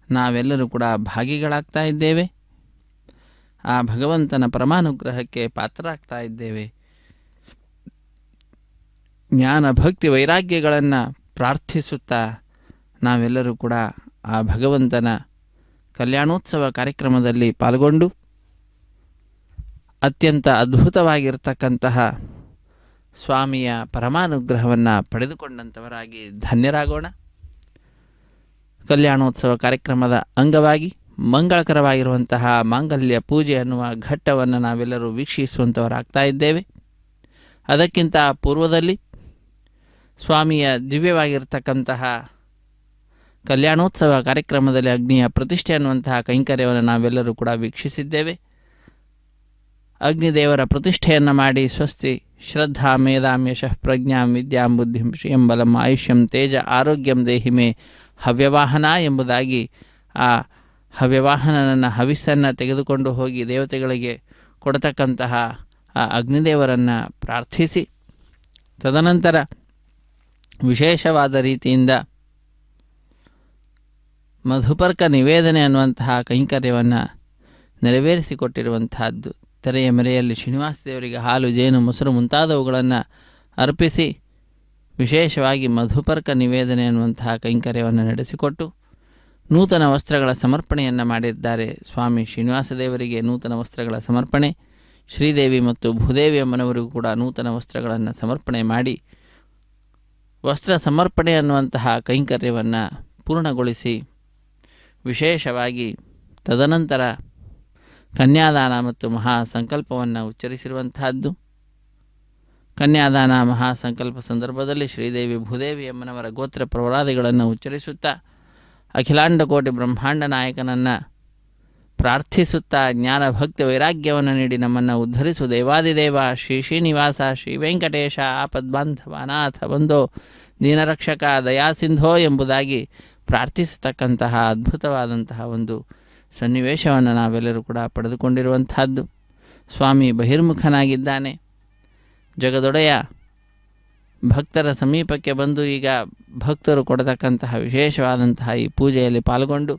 ನಾವೆಲ್ಲರೂ ಕೂಡ ಭಾಗಿಗಳಾಗ್ತಾ ಇದ್ದೇವೆ. ಆ ಭಗವಂತನ ಪರಮಾನುಗ್ರಹಕ್ಕೆ ಪಾತ್ರರಾಗ್ತಾ ಇದ್ದೇವೆ. ಜ್ಞಾನ ಭಕ್ತಿ ವೈರಾಗ್ಯಗಳನ್ನು ಪ್ರಾರ್ಥಿಸುತ್ತಾ ನಾವೆಲ್ಲರೂ ಕೂಡ ಆ ಭಗವಂತನ ಕಲ್ಯಾಣೋತ್ಸವ ಕಾರ್ಯಕ್ರಮದಲ್ಲಿ ಪಾಲ್ಗೊಂಡು ಅತ್ಯಂತ ಅದ್ಭುತವಾಗಿರ್ತಕ್ಕಂತಹ ಸ್ವಾಮಿಯ ಪರಮಾನುಗ್ರಹವನ್ನು ಪಡೆದುಕೊಂಡಂಥವರಾಗಿ ಧನ್ಯರಾಗೋಣ. ಕಲ್ಯಾಣೋತ್ಸವ ಕಾರ್ಯಕ್ರಮದ ಅಂಗವಾಗಿ ಮಂಗಳಕರವಾಗಿರುವಂತಹ ಮಾಂಗಲ್ಯ ಪೂಜೆ ಅನ್ನುವ ಘಟ್ಟವನ್ನು ನಾವೆಲ್ಲರೂ ವೀಕ್ಷಿಸುವಂಥವರಾಗ್ತಾ ಇದ್ದೇವೆ. ಅದಕ್ಕಿಂತ ಪೂರ್ವದಲ್ಲಿ ಸ್ವಾಮಿಯ ದಿವ್ಯವಾಗಿರ್ತಕ್ಕಂತಹ ಕಲ್ಯಾಣೋತ್ಸವ ಕಾರ್ಯಕ್ರಮದಲ್ಲಿ ಅಗ್ನಿಯ ಪ್ರತಿಷ್ಠೆ ಅನ್ನುವಂತಹ ಕೈಂಕರ್ಯವನ್ನು ನಾವೆಲ್ಲರೂ ಕೂಡ ವೀಕ್ಷಿಸಿದ್ದೇವೆ. ಅಗ್ನಿದೇವರ ಪ್ರತಿಷ್ಠೆಯನ್ನು ಮಾಡಿ ಸ್ವಸ್ತಿ ಶ್ರದ್ಧಾ ಮೇಧಾಂ ಯಶಃ ಪ್ರಜ್ಞಾಂ ವಿದ್ಯಾಂ ಬುದ್ಧಿಂ ಶ್ರಿಯಂ ಬಲಂ ಆಯುಷ್ಯಂ ತೇಜ ಆರೋಗ್ಯಂ ದೇಹಿಮೆ ಹವ್ಯವಾಹನ ಎಂಬುದಾಗಿ ಆ ಹವ್ಯವಾಹನನ ಹವಿಸ್ಸನ್ನು ತೆಗೆದುಕೊಂಡು ಹೋಗಿ ದೇವತೆಗಳಿಗೆ ಕೊಡತಕ್ಕಂತಹ ಆ ಅಗ್ನಿದೇವರನ್ನು ಪ್ರಾರ್ಥಿಸಿ ತದನಂತರ ವಿಶೇಷವಾದ ರೀತಿಯಿಂದ ಮಧುಪರ್ಕ ನಿವೇದನೆ ಅನ್ನುವಂತಹ ಕೈಂಕರ್ಯವನ್ನು ನೆರವೇರಿಸಿಕೊಟ್ಟಿರುವಂತಹದ್ದು. ತೆರೆಯ ಮೆರೆಯಲ್ಲಿ ಶ್ರೀನಿವಾಸ ದೇವರಿಗೆ ಹಾಲು ಜೇನು ಮೊಸರು ಮುಂತಾದವುಗಳನ್ನು ಅರ್ಪಿಸಿ ವಿಶೇಷವಾಗಿ ಮಧುಪರ್ಕ ನಿವೇದನೆ ಅನ್ನುವಂತಹ ಕೈಂಕರ್ಯವನ್ನು ನಡೆಸಿಕೊಟ್ಟು ನೂತನ ವಸ್ತ್ರಗಳ ಸಮರ್ಪಣೆಯನ್ನು ಮಾಡಿದ್ದಾರೆ. ಸ್ವಾಮಿ ಶ್ರೀನಿವಾಸ ದೇವರಿಗೆ ನೂತನ ವಸ್ತ್ರಗಳ ಸಮರ್ಪಣೆ, ಶ್ರೀದೇವಿ ಮತ್ತು ಭೂದೇವಿ ಅಮ್ಮನವರಿಗೂ ಕೂಡ ನೂತನ ವಸ್ತ್ರಗಳನ್ನು ಸಮರ್ಪಣೆ ಮಾಡಿ ವಸ್ತ್ರ ಸಮರ್ಪಣೆ ಅನ್ನುವಂತಹ ಕೈಂಕರ್ಯವನ್ನು ಪೂರ್ಣಗೊಳಿಸಿ ವಿಶೇಷವಾಗಿ ತದನಂತರ ಕನ್ಯಾದಾನ ಮತ್ತು ಮಹಾಸಂಕಲ್ಪವನ್ನು ಉಚ್ಚರಿಸಿರುವಂತಹದ್ದು. ಕನ್ಯಾದಾನ ಮಹಾಸಂಕಲ್ಪ ಸಂದರ್ಭದಲ್ಲಿ ಶ್ರೀದೇವಿ ಭೂದೇವಿ ಅಮ್ಮನವರ ಗೋತ್ರ ಪ್ರವರಾದಿಗಳನ್ನು ಉಚ್ಚರಿಸುತ್ತಾ ಅಖಿಲಾಂಡ ಕೋಟಿ ಬ್ರಹ್ಮಾಂಡ ನಾಯಕನನ್ನು ಪ್ರಾರ್ಥಿಸುತ್ತಾ ಜ್ಞಾನ ಭಕ್ತಿ ವೈರಾಗ್ಯವನ್ನು ನೀಡಿ ನಮ್ಮನ್ನು ಉದ್ಧರಿಸು ದೇವಾದಿದೇವ ಶ್ರೀ ಶ್ರೀನಿವಾಸ ಶ್ರೀ ವೆಂಕಟೇಶ ಆಪದ್ಬಾಂಧವ ಅನಾಥ ಬಂಧೋ ದೀನರಕ್ಷಕ ದಯಾಸಿಂಧೋ ಎಂಬುದಾಗಿ ಪ್ರಾರ್ಥಿಸತಕ್ಕಂತಹ ಅದ್ಭುತವಾದಂತಹ ಒಂದು ಸನ್ನಿವೇಶವನ್ನು ನಾವೆಲ್ಲರೂ ಕೂಡ ಪಡೆದುಕೊಂಡಿರುವಂತಹದ್ದು. ಸ್ವಾಮಿ ಬಹಿರ್ಮುಖನಾಗಿದ್ದಾನೆ. ಜಗದೊಡೆಯ ಭಕ್ತರ ಸಮೀಪಕ್ಕೆ ಬಂದು ಈಗ ಭಕ್ತರು ಕೊಡತಕ್ಕಂತಹ ವಿಶೇಷವಾದಂತಹ ಈ ಪೂಜೆಯಲ್ಲಿ ಪಾಲ್ಗೊಂಡು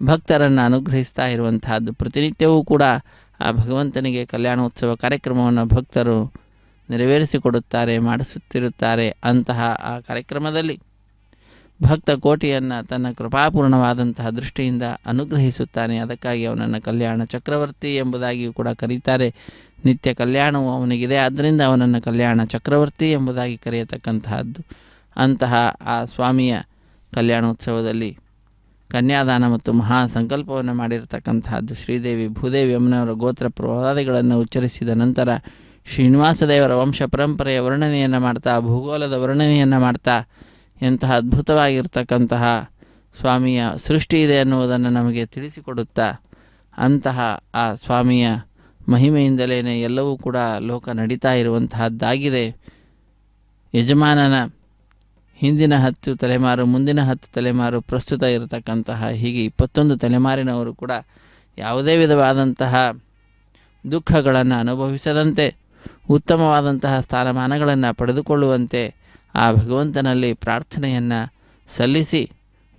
ಭಕ್ತರನ್ನು ಅನುಗ್ರಹಿಸ್ತಾ ಇರುವಂತಹದ್ದು. ಪ್ರತಿನಿತ್ಯವೂ ಕೂಡ ಆ ಭಗವಂತನಿಗೆ ಕಲ್ಯಾಣೋತ್ಸವ ಕಾರ್ಯಕ್ರಮವನ್ನು ಭಕ್ತರು ನೆರವೇರಿಸಿಕೊಡುತ್ತಾರೆ, ಮಾಡಿಸುತ್ತಿರುತ್ತಾರೆ. ಅಂತಹ ಆ ಕಾರ್ಯಕ್ರಮದಲ್ಲಿ ಭಕ್ತ ಕೋಟಿಯನ್ನು ತನ್ನ ಕೃಪಾಪೂರ್ಣವಾದಂತಹ ದೃಷ್ಟಿಯಿಂದ ಅನುಗ್ರಹಿಸುತ್ತಾನೆ. ಅದಕ್ಕಾಗಿ ಅವನನ್ನು ಕಲ್ಯಾಣ ಚಕ್ರವರ್ತಿ ಎಂಬುದಾಗಿಯೂ ಕೂಡ ಕರೀತಾರೆ. ನಿತ್ಯ ಕಲ್ಯಾಣವು ಅವನಿಗಿದೆ, ಆದ್ದರಿಂದ ಅವನನ್ನು ಕಲ್ಯಾಣ ಚಕ್ರವರ್ತಿ ಎಂಬುದಾಗಿ ಕರೆಯತಕ್ಕಂತಹದ್ದು. ಅಂತಹ ಆ ಸ್ವಾಮಿಯ ಕಲ್ಯಾಣೋತ್ಸವದಲ್ಲಿ ಕನ್ಯಾದಾನ ಮತ್ತು ಮಹಾಸಂಕಲ್ಪವನ್ನು ಮಾಡಿರತಕ್ಕಂತಹದ್ದು. ಶ್ರೀದೇವಿ ಭೂದೇವಿ ಅಮ್ಮನವರ ಗೋತ್ರ ಪ್ರವಾದಿಗಳನ್ನು ಉಚ್ಚರಿಸಿದ ನಂತರ ಶ್ರೀನಿವಾಸ ದೇವರ ವಂಶ ಪರಂಪರೆಯ ವರ್ಣನೆಯನ್ನು ಮಾಡ್ತಾ, ಭೂಗೋಳದ ವರ್ಣನೆಯನ್ನು ಮಾಡ್ತಾ ಎಂತಹ ಅದ್ಭುತವಾಗಿರ್ತಕ್ಕಂತಹ ಸ್ವಾಮಿಯ ಸೃಷ್ಟಿ ಇದೆ ಅನ್ನುವುದನ್ನು ನಮಗೆ ತಿಳಿಸಿಕೊಡುತ್ತಾ ಅಂತಹ ಆ ಸ್ವಾಮಿಯ ಮಹಿಮೆಯಿಂದಲೇ ಎಲ್ಲವೂ ಕೂಡ ಲೋಕ ನಡೀತಾ ಇರುವಂತಹದ್ದಾಗಿದೆ. ಯಜಮಾನನ ಹಿಂದಿನ 10 ತಲೆಮಾರು, ಮುಂದಿನ 10 ತಲೆಮಾರು, ಪ್ರಸ್ತುತ ಇರತಕ್ಕಂತಹ ಹೀಗೆ 21 ತಲೆಮಾರಿನವರು ಕೂಡ ಯಾವುದೇ ವಿಧವಾದಂತಹ ದುಃಖಗಳನ್ನು ಅನುಭವಿಸದಂತೆ ಉತ್ತಮವಾದಂತಹ ಸ್ಥಾನಮಾನಗಳನ್ನು ಪಡೆದುಕೊಳ್ಳುವಂತೆ ಆ ಭಗವಂತನಲ್ಲಿ ಪ್ರಾರ್ಥನೆಯನ್ನು ಸಲ್ಲಿಸಿ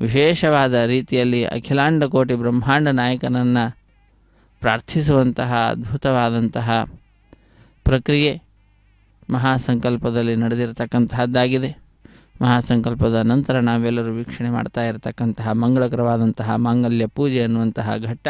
ವಿಶೇಷವಾದ ರೀತಿಯಲ್ಲಿ ಅಖಿಲಾಂಡ ಕೋಟಿ ಬ್ರಹ್ಮಾಂಡ ನಾಯಕನನ್ನು ಪ್ರಾರ್ಥಿಸುವಂತಹ ಅದ್ಭುತವಾದಂತಹ ಪ್ರಕ್ರಿಯೆ ಮಹಾಸಂಕಲ್ಪದಲ್ಲಿ ನಡೆದಿರತಕ್ಕಂತಹದ್ದಾಗಿದೆ. ಮಹಾಸಂಕಲ್ಪದ ನಂತರ ನಾವೆಲ್ಲರೂ ವೀಕ್ಷಣೆ ಮಾಡ್ತಾ ಇರತಕ್ಕಂತಹ ಮಂಗಳಕರವಾದಂತಹ ಮಾಂಗಲ್ಯ ಪೂಜೆ ಅನ್ನುವಂತಹ ಘಟ್ಟ.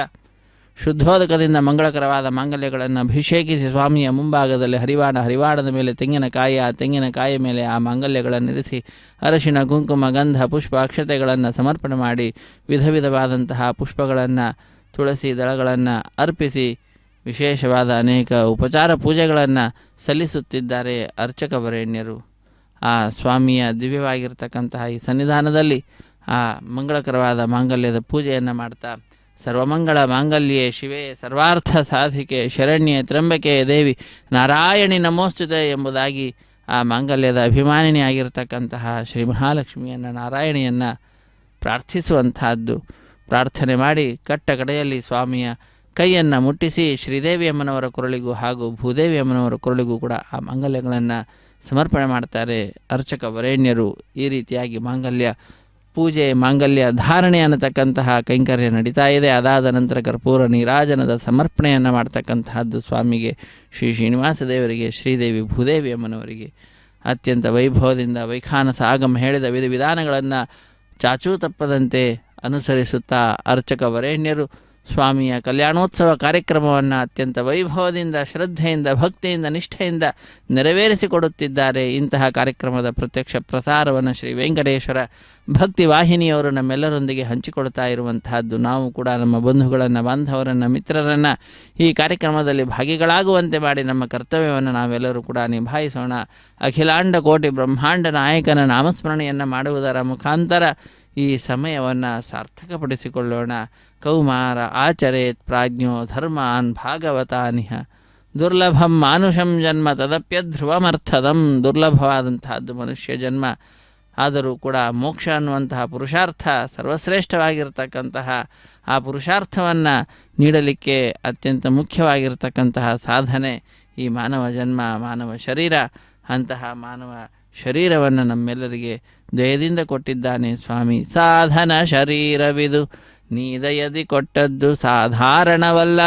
ಶುದ್ಧೋದಕದಿಂದ ಮಂಗಳಕರವಾದ ಮಾಂಗಲ್ಯಗಳನ್ನು ಅಭಿಷೇಕಿಸಿ ಸ್ವಾಮಿಯ ಮುಂಭಾಗದಲ್ಲಿ ಹರಿವಾಣದ ಮೇಲೆ ತೆಂಗಿನಕಾಯಿ, ಆ ತೆಂಗಿನಕಾಯಿ ಮೇಲೆ ಆ ಮಾಂಗಲ್ಯಗಳನ್ನು ಇರಿಸಿ ಅರಶಿಣ, ಕುಂಕುಮ, ಗಂಧ, ಪುಷ್ಪ, ಅಕ್ಷತೆಗಳನ್ನು ಸಮರ್ಪಣೆ ಮಾಡಿ ವಿಧ ವಿಧವಾದಂತಹ ಪುಷ್ಪಗಳನ್ನು, ತುಳಸಿ ದಳಗಳನ್ನು ಅರ್ಪಿಸಿ ವಿಶೇಷವಾದ ಅನೇಕ ಉಪಚಾರ ಪೂಜೆಗಳನ್ನು ಸಲ್ಲಿಸುತ್ತಿದ್ದಾರೆ ಅರ್ಚಕ ವರೇಣ್ಯರು. ಆ ಸ್ವಾಮಿಯ ದಿವ್ಯವಾಗಿರ್ತಕ್ಕಂತಹ ಈ ಸನ್ನಿಧಾನದಲ್ಲಿ ಆ ಮಂಗಳಕರವಾದ ಮಾಂಗಲ್ಯದ ಪೂಜೆಯನ್ನು ಮಾಡ್ತಾ ಸರ್ವಮಂಗಳ ಮಾಂಗಲ್ಯೆ ಶಿವೆ ಸರ್ವಾರ್ಥ ಸಾಧಿಕೆ ಶರಣ್ಯೆ ತ್ರ್ಯಂಬಕೆ ದೇವಿ ನಾರಾಯಣಿ ನಮೋಸ್ತುತೆ ಎಂಬುದಾಗಿ ಆ ಮಾಂಗಲ್ಯದ ಅಭಿಮಾನಿನಿ ಆಗಿರತಕ್ಕಂತಹ ಶ್ರೀ ಮಹಾಲಕ್ಷ್ಮಿಯನ್ನು ನಾರಾಯಣಿಯನ್ನು ಪ್ರಾರ್ಥಿಸುವಂತಹದ್ದು. ಪ್ರಾರ್ಥನೆ ಮಾಡಿ ಕಟ್ಟ ಕಡೆಯಲ್ಲಿ ಸ್ವಾಮಿಯ ಕೈಯನ್ನು ಮುಟ್ಟಿಸಿ ಶ್ರೀದೇವಿ ಅಮ್ಮನವರ ಕೊರಳಿಗೂ ಹಾಗೂ ಭೂದೇವಿ ಅಮ್ಮನವರ ಕೊರಳಿಗೂ ಕೂಡ ಆ ಮಾಂಗಲ್ಯಗಳನ್ನು ಸಮರ್ಪಣೆ ಮಾಡ್ತಾರೆ ಅರ್ಚಕ ವರೇಣ್ಯರು. ಈ ರೀತಿಯಾಗಿ ಮಾಂಗಲ್ಯ ಪೂಜೆ, ಮಾಂಗಲ್ಯ ಧಾರಣೆ ಅನ್ನತಕ್ಕಂತಹ ಕೈಂಕರ್ಯ ನಡೀತಾ ಇದೆ. ಅದಾದ ನಂತರ ಕರ್ಪೂರ ನೀರಾಜನದ ಸಮರ್ಪಣೆಯನ್ನು ಮಾಡ್ತಕ್ಕಂತಹದ್ದು ಸ್ವಾಮಿಗೆ, ಶ್ರೀ ಶ್ರೀನಿವಾಸ ದೇವರಿಗೆ, ಶ್ರೀದೇವಿ ಭೂದೇವಿ ಅಮ್ಮನವರಿಗೆ ಅತ್ಯಂತ ವೈಭವದಿಂದ ವೈಖಾನಸ ಆಗಮ ಹೇಳಿದ ವಿಧಾನಗಳನ್ನು ಚಾಚೂ ತಪ್ಪದಂತೆ ಅನುಸರಿಸುತ್ತಾ ಅರ್ಚಕ ವರೇಣ್ಯರು ಸ್ವಾಮಿಯ ಕಲ್ಯಾಣೋತ್ಸವ ಕಾರ್ಯಕ್ರಮವನ್ನು ಅತ್ಯಂತ ವೈಭವದಿಂದ, ಶ್ರದ್ಧೆಯಿಂದ, ಭಕ್ತಿಯಿಂದ, ನಿಷ್ಠೆಯಿಂದ ನೆರವೇರಿಸಿಕೊಡುತ್ತಿದ್ದಾರೆ. ಇಂತಹ ಕಾರ್ಯಕ್ರಮದ ಪ್ರತ್ಯಕ್ಷ ಪ್ರಸಾರವನ್ನು ಶ್ರೀ ವೆಂಕಟೇಶ್ವರ ಭಕ್ತಿ ವಾಹಿನಿಯವರು ನಮ್ಮೆಲ್ಲರೊಂದಿಗೆ ಹಂಚಿಕೊಳ್ತಾ ಇರುವಂತಹದ್ದು. ನಾವು ಕೂಡ ನಮ್ಮ ಬಂಧುಗಳನ್ನು, ಬಾಂಧವರನ್ನು, ಮಿತ್ರರನ್ನು ಈ ಕಾರ್ಯಕ್ರಮದಲ್ಲಿ ಭಾಗಿಗಳಾಗುವಂತೆ ಮಾಡಿ ನಮ್ಮ ಕರ್ತವ್ಯವನ್ನು ನಾವೆಲ್ಲರೂ ಕೂಡ ನಿಭಾಯಿಸೋಣ. ಅಖಿಲಾಂಡ ಕೋಟಿ ಬ್ರಹ್ಮಾಂಡ ನಾಯಕನ ನಾಮಸ್ಮರಣೆಯನ್ನು ಮಾಡುವುದರ ಮುಖಾಂತರ ಈ ಸಮಯವನ್ನು ಸಾರ್ಥಕಪಡಿಸಿಕೊಳ್ಳೋಣ. ಕೌಮಾರ ಆಚರೇತ್ ಪ್ರಾಜ್ಞೋ ಧರ್ಮಾನ್ ಭಾಗವತಾನಿಹ ದುರ್ಲಭಂ ಮಾನುಷಂ ಜನ್ಮ ತದಪ್ಯಧ್ರುವಮರ್ಥದಂ. ದುರ್ಲಭವಾದಂತಹದ್ದು ಮನುಷ್ಯ ಜನ್ಮ, ಆದರೂ ಕೂಡ ಮೋಕ್ಷ ಅನ್ನುವಂತಹ ಪುರುಷಾರ್ಥ ಸರ್ವಶ್ರೇಷ್ಠವಾಗಿರ್ತಕ್ಕಂತಹ ಆ ಪುರುಷಾರ್ಥವನ್ನು ನೀಡಲಿಕ್ಕೆ ಅತ್ಯಂತ ಮುಖ್ಯವಾಗಿರ್ತಕ್ಕಂತಹ ಸಾಧನೆ ಈ ಮಾನವ ಜನ್ಮ, ಮಾನವ ಶರೀರ. ಅಂತಹ ಮಾನವ ಶರೀರವನ್ನು ನಮ್ಮೆಲ್ಲರಿಗೆ ದಯದಿಂದ ಕೊಟ್ಟಿದ್ದಾನೆ ಸ್ವಾಮಿ. ಸಾಧನ ಶರೀರವಿದು ನೀದಯದಿ ಕೊಟ್ಟದ್ದು ಸಾಧಾರಣವಲ್ಲ.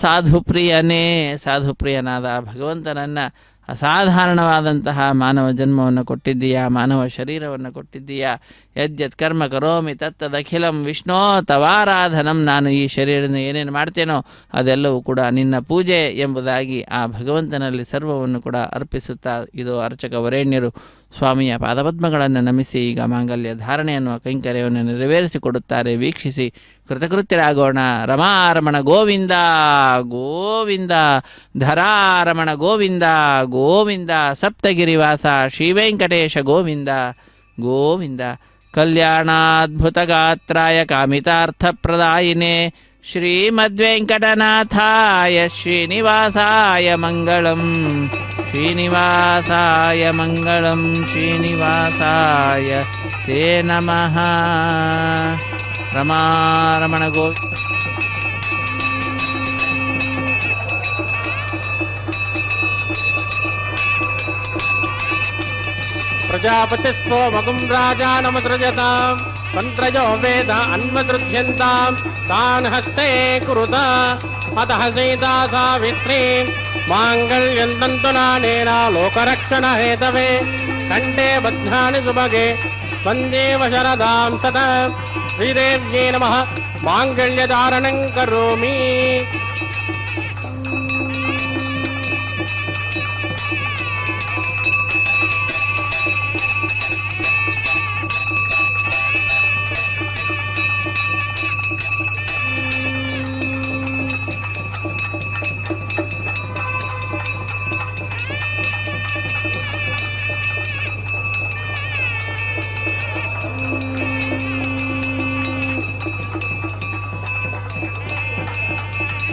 ಸಾಧುಪ್ರಿಯನೇ, ಸಾಧುಪ್ರಿಯನಾದ ಭಗವಂತನನ್ನು ಅಸಾಧಾರಣವಾದಂತಹ ಮಾನವ ಜನ್ಮವನ್ನು ಕೊಟ್ಟಿದ್ದೀಯಾ, ಮಾನವ ಶರೀರವನ್ನು ಕೊಟ್ಟಿದ್ದೀಯಾ. ಯದ್ಯತ್ ಕರ್ಮ ಕರೋಮಿ ತತ್ತದಖಿಲಂ ವಿಷ್ಣೋ ತವಾರಾಧನಂ. ನಾನು ಈ ಶರೀರದಿಂದ ಏನೇನು ಮಾಡ್ತೇನೋ ಅದೆಲ್ಲವೂ ಕೂಡ ನಿನ್ನ ಪೂಜೆ ಎಂಬುದಾಗಿ ಆ ಭಗವಂತನಲ್ಲಿ ಸರ್ವವನ್ನು ಕೂಡ ಅರ್ಪಿಸುತ್ತಾ ಇದು ಅರ್ಚಕ ವರೇಣ್ಯರು ಸ್ವಾಮಿಯ ಪಾದಪದ್ಮಗಳನ್ನು ನಮಿಸಿ ಈಗ ಮಾಂಗಲ್ಯ ಧಾರಣೆ ಅನ್ನುವ ಕೈಂಕರ್ಯವನ್ನು ನೆರವೇರಿಸಿಕೊಡುತ್ತಾರೆ. ವೀಕ್ಷಿಸಿ ಕೃತಕೃತ್ಯರಾಗೋಣ. ರಮಾರಮಣ ಗೋವಿಂದ ಗೋವಿಂದ, ಧರಾರಮಣ ಗೋವಿಂದ ಗೋವಿಂದ, ಸಪ್ತಗಿರಿವಾಸ ಶ್ರೀ ವೆಂಕಟೇಶ ಗೋವಿಂದ ಗೋವಿಂದ. ಕಲ್ಯಾಣಾದ್ಭುತಗಾತ್ರಾಯ ಕಾಮಿತಾರ್ಥಪ್ರದಾಯಿನೇ ಶ್ರೀಮದ್ವೆಂಕಟನಾಥಾಯ ಶ್ರೀನಿವಾಸಾಯ ಮಂಗಳಂ. ಶ್ರೀನಿವಾಸಾಯ ಮಂಗಳಂ, ಶ್ರೀನಿವಾಸಾಯ ತೇ ನಮಃ. ರಮಾರಮಣ ಗೋ ಪ್ರಜಾಪತಿಸ್ವ ಮಗುಂ ರಾಜಾನಮಸೃಜತಾಂ ತಂತ್ರಜೋ ವೇದ ಅನ್ವಸೃಜ್ಯಂತಾಂ ತಾನ್ ಹಸ್ತೆ ಕುರುತ ಅತಃ ಸೀತಾ ಸಾವಿತ್ರೀ ಮಾಂಗಲ್ಯಂ ತಂತುನಾನೇನ ಲೋಕರಕ್ಷಣ ಹೇತವೇ ಕಂಠೇ ಬಧ್ನಾನಿ ಸುಭಗೆ ವಂದೇವ ಶರದಾಂ ಸದಾ. ಶ್ರೀದೇವ್ಯೇ ನಮಃ. ಮಾಂಗಲ್ಯಧಾರಣಂ ಕರೋಮಿ.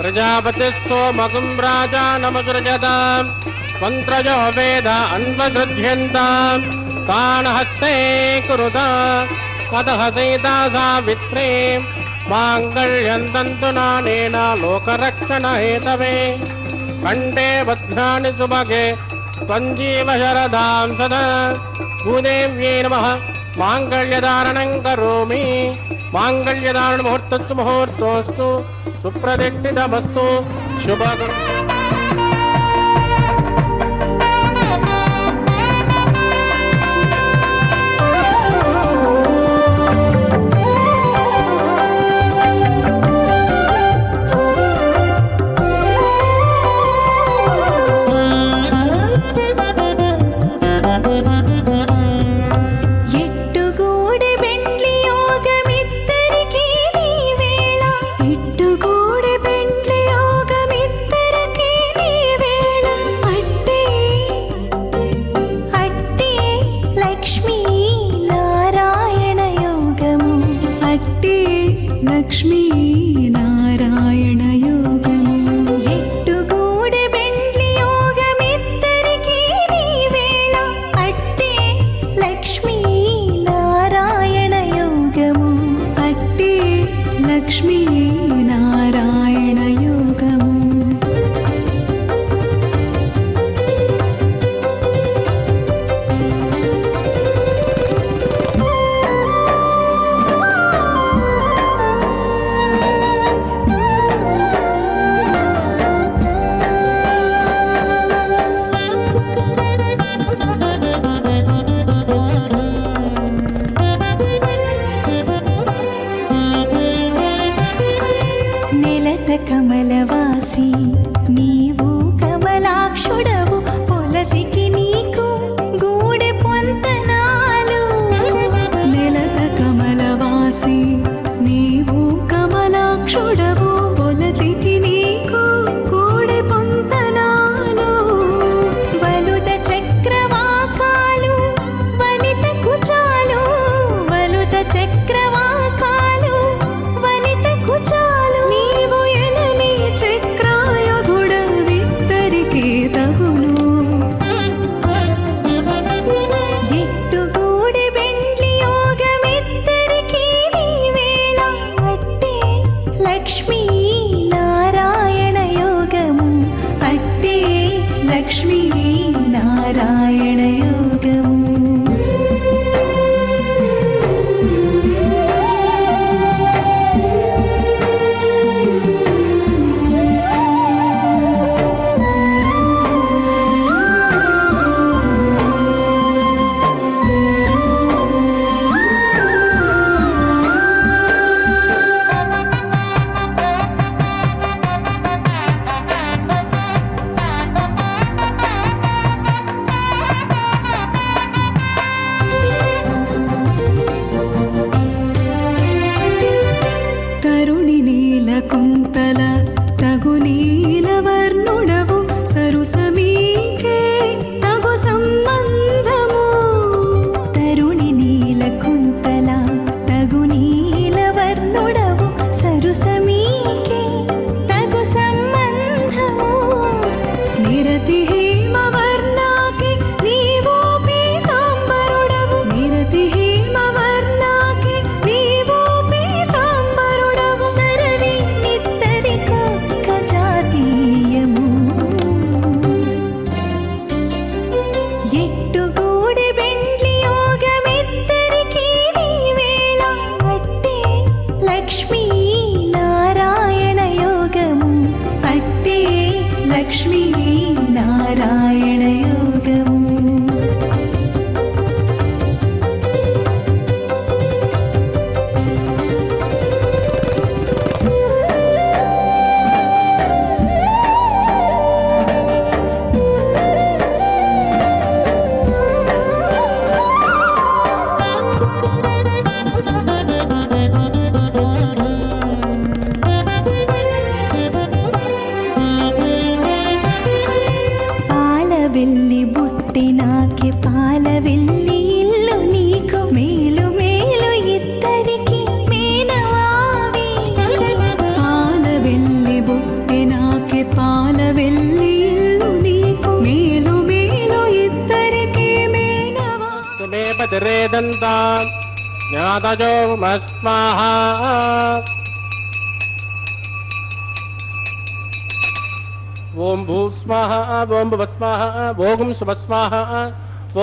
ಪ್ರಜಾಪತಿಸ್ಸೋ ಮಗುಂ ರಾಜಾನಮಸೃಜತಾಂ ಮಂತ್ರಜೋ ವೇದ ಅನ್ವಸೃಜ್ಯಂತಾಂ ತಾನ್ ಹಸ್ತೆ ಕುರುತ ಅತಃ ಸೀತಾ ಸಾವಿತ್ರೀ ಮಾಂಗಲ್ಯಂ ತಂತುನಾನೇನ ಲೋಕರಕ್ಷಣ ಹೇತವೇ ಕಂಠೇ ಬಧ್ನಾನಿ ಸುಭಗೆ ತ್ವಂಜೀವ ಶರದಾಂ ಸದಾ. ಭೂದೇವ್ಯೇ ನಮಃ. ಮಾಂಗಲ್ಯಧಾರಣಂ ಕರೋಮಿ. ಮಾಂಗಲ್ಯಧಾರಣ ಮುಹೂರ್ತಸ್ತು ಮುಹೂರ್ತೋಸ್ತು ಸುಪ್ರದಿಷ್ಟಿತಮಸ್ತು. ಶುಭ ಇಟ್ಟುಗೂಡೆ ಬೆಂಡ್ಲಿ ಯೋಗ ಮಿತ್ತರಕ್ಕೆ నీలవర్ణుడవు సరుసమీకే తగు సంబంధము తరుణి నీల కుంతల తగు నీలవర్ణుడవు సరుసమీకే తగు సంబంధము నిరతి హేమవర్ణాకి నీవో పీతాంబరుడవు నిరతి హేమవర్ణాకి నీవో పీతాంబరుడవు సరవి నిత్తరిక జాతీయము ఎట్టుగూడి బెండ్లి యోగమిద్దరికి నీవేళ అట్టే లక్ష్మీ నారాయణ యోగము అట్టే లక్ష్మీ నారాయణ యోగము పాలవెల్లి బుట్టి నాకి పాలవెల్లి ఇల్లు నీకు మేలు మేలు ఇద్దరికి మేనవావి పాలవెల్లి బుట్టి నాకి పాలవెల్లి ఇల్లు నీకు మేలు మేలు ఇద్దరికి మేనవా తుమే పతిరేదంతా జ్ఞాతజో మస్మాహ ఓం భూస్మాహ ఓం భువస్మాహ ఓం సుభస్మాహ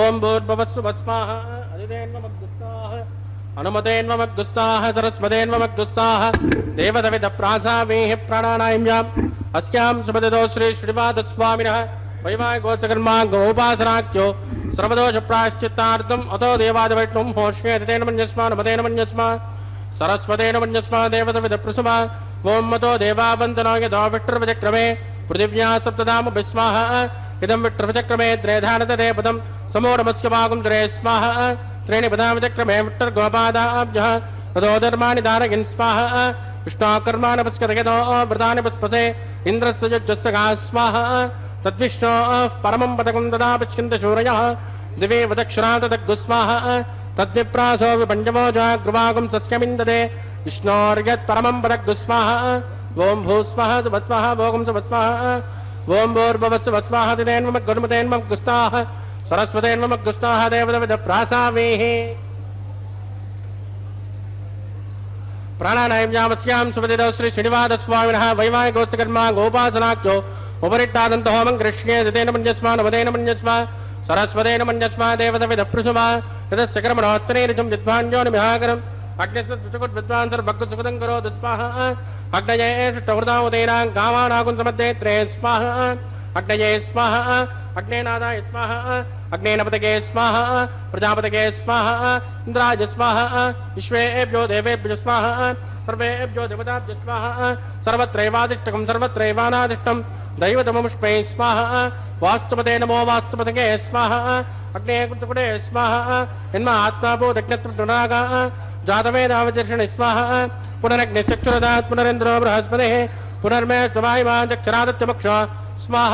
ఓం భూర్భవస్సుభస్మాహ అదిదేన్వమగ్గుస్తాహ అనుమతేన్వమగ్గుస్తాహ సరస్వతేన్వమగ్గుస్తాహ దేవదవిద ప్రాసావేహ ప్రాణానాయంయాం అస్యాం సుపదిదో శ్రీ శ్రీవాదస్వామినః వైవాహికోచకర్మా గోపాసనాఖ్యో సర్వదోష ప్రాశ్చిత్తార్థం అతో దేవాదివైష్ణవం హోష్యేతేన మన్యస్మా నమతేన మన్యస్మా సరస్వతేన మన్యస్మా దేవదవిద ప్రసుమా ఓం మతో దేవావందనాయ దావిష్ట్రవచక్రమే పృథివ్యా సప్తదామ విస్మాహ ఇదం విట్రవచక్రమే త్రేధానదే పదం సమోరమస్య భాగం త్రే స్మాహ త్రీణి పదామచక్రమే విట్టర్గోపాదాభ్యః తదోధర్మాణి దారయన్ స్మాహ విష్ణోకర్మాణి పస్కతయదో వ్రతాని పస్పసే ఇంద్రస్య యజ్ఞస్య స్మాహ తద్విష్ణోః పరమం పదకం తదా పశ్చింతశూరయः దివే వదక్షరా తదగ్గుస్మాహ తద్విప్రాసో విపంచమో జాగ్రవాగం సస్యమిందదే విష్ణోర్యత్ పరమం పదగ్గుస్మాహ ఓం భూస్మః సుభస్మః భోగం సుభస్మః ఓం భూర్భువస్సుభస్మః దిదేన్వమగ్గుస్తాః సరస్వతేన్వమగ్గుస్తాః దేవదవిద ప్రాసావేః ప్రాణానాయంయామస్యాం సుపదిదో శ్రీ శ్రీనివాసస్వామినః వైవాహికోత్సకర్మా గోపాసనాఖ్యో ఉపరిట్టాదంత హోమం కృష్ణే దిదేన మన్యస్మా నవదేన మన్యస్మా సరస్వతేన మన్యస్మా దేవదవిద ప్రసుమా యదస్య కర్మణోత్తరేరిజం విద్వాంజోని మిహాకరం అగ్నిస్వద్విద్వాంసర్ భగ్గు సుఖదం కరో దుస్మాహ అగ్నయే షృతహృదాముదైనాం కామానాగుం సమద్దే త్రే స్మాహ అగ్నయే స్మాహ అగ్నేనాదాయ స్మాహ అగ్నేనపతకే స్మాహ ప్రజాపతకే స్మాహ ఇంద్రాయ స్మాహ విశ్వేభ్యో దేవేభ్యో స్మాహ సర్వేభ్యో దేవతాభ్యో స్మాహ సర్వత్రైవాదిష్టకం సర్వత్రైవానాదిష్టం దైవతమముష్పై స్మాహ వాస్తుపతే నమో వాస్తుపతకే స్మాహ అగ్నే కృతకుడే స్మాహ జన్మ ఆత్మాభూతజ్ఞత్రునాగా జాతవేదావచర్షణ స్వాహ పునరగ్నిశ్చక్షురదాత్ పునరేంద్రో బృహస్పతి పునర్మే త్వమాయిమాచక్షరాదత్యమక్ష స్వాహ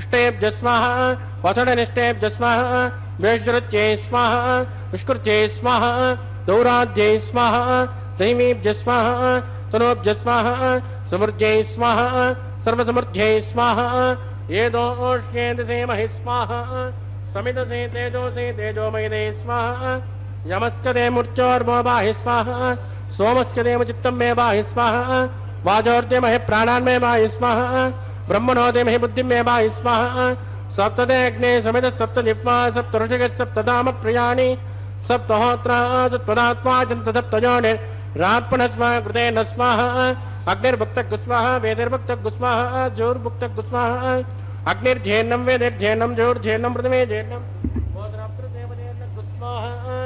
ఇష్టేభ్య స్వాహ వసడనిష్టేభ్య స్వాహ వేశ్వరత్యై స్వాహ విష్కృత్యై స్వాహ దౌరాధ్యై స్వాహ దైవీభ్య స్వాహ తనోభ్య స్వాహ సమృద్ధ్యై స్వాహ సర్వసమృద్ధ్యై స్వాహ ఏదోష్యేదసే మహి స్వాహ సమిదసే తేజోమయదే స్వాహ यमस्कदे मूर्चोर्मो बाहि स्वाहा सोमस्कदे चित्तं मे बाहि स्वाहा वाजोर्दे महे प्राणान् मे बाहि स्वाहा ब्रह्मणोदे महे बुद्धिं मे बाहि स्वाहा सप्तदे अग्ने समित सप्त जिह्वा सप्त ऋषिक सप्तधाम प्रियाणि सप्तहोत्रा सप्तदात्मा सप्तयोनि रात्मनस्वा कृते न स्वाहा अग्निर्भुक्तगुस्वाहा वेदिर्भुक्तगुस्वाहा ज्योर्भुक्तगुस्वाहा अग्निर्ध्येन्नं वेदिर्ध्येन्नं ज्योर्ध्येन्नं पृथिवे ध्येन्नं गोत्रप्रदेवदेवं गुस्वाहा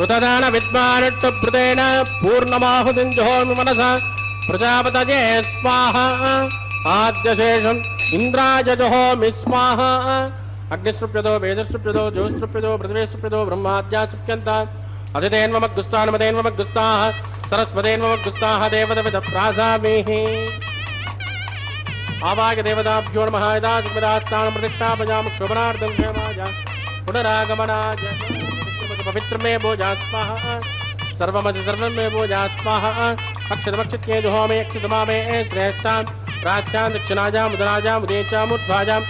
उतदान विद्वानट्टभृतेन पूर्णमाहुतिं जुहोमि मनसा प्रजापतये स्वाहा आद्यशेषं ಇಂದ್ರಾಯ ಜುಹೋಮಿ ಸ್ವಾಹ ಅಗ್ನಿಸೃಪ್ಯದೋ ವೇದಸೃಪ್ಯದೋ ಜ್ಯೋತಿಸೃಪ್ಯದೋ ಪೃಥ್ವೇಸೃಪ್ಯದೋ ಬ್ರಹ್ಮಾದ್ಯಾಸೃಪ್ಯಂತ ಅದಿತೇನ್ವಮಗ್ಗುಸ್ತಾನಮದೇನ್ವಮಗ್ಗುಸ್ತಾಹ ಸರಸ್ವತೇನ್ವಮಗ್ಗುಸ್ತಾಹ ದೇವದವಿದ ಪ್ರಾಸಾಮೇಹಿ ಆವಾಗ ದೇವತಾಭ್ಯೋ ನಮಃ ಯದಾಸ್ತಾನ ಪ್ರತಿಷ್ಠಾಪಯಾಮ ಶೋಭನಾರ್ಥಂ ಕ್ಷೇಮಾಯ ಪುನರಾಗಮನಾಯ ಪವಿತ್ರಮೇ ಭೋಜಾ ಸ್ವಾಹ ಸರ್ವಮಸಿ ಸರ್ವಮೇ ಭೋಜಾ ಸ್ವಾಹ ಅಕ್ಷತಮಕ್ಷತ್ಯೇ ಜುಹೋಮಿ ಅಕ್ಷತಮಾಮೇ ಶ್ರೇಷ್ಠಾಂ ಪ್ರಾಚ್ಯಾಂ ದಕ್ಷಿಣಾಜಾಂ ಉದರಾಜಾಂ ಉದೇಚಾಂ ಊರ್ಧ್ವಾಜಾಂ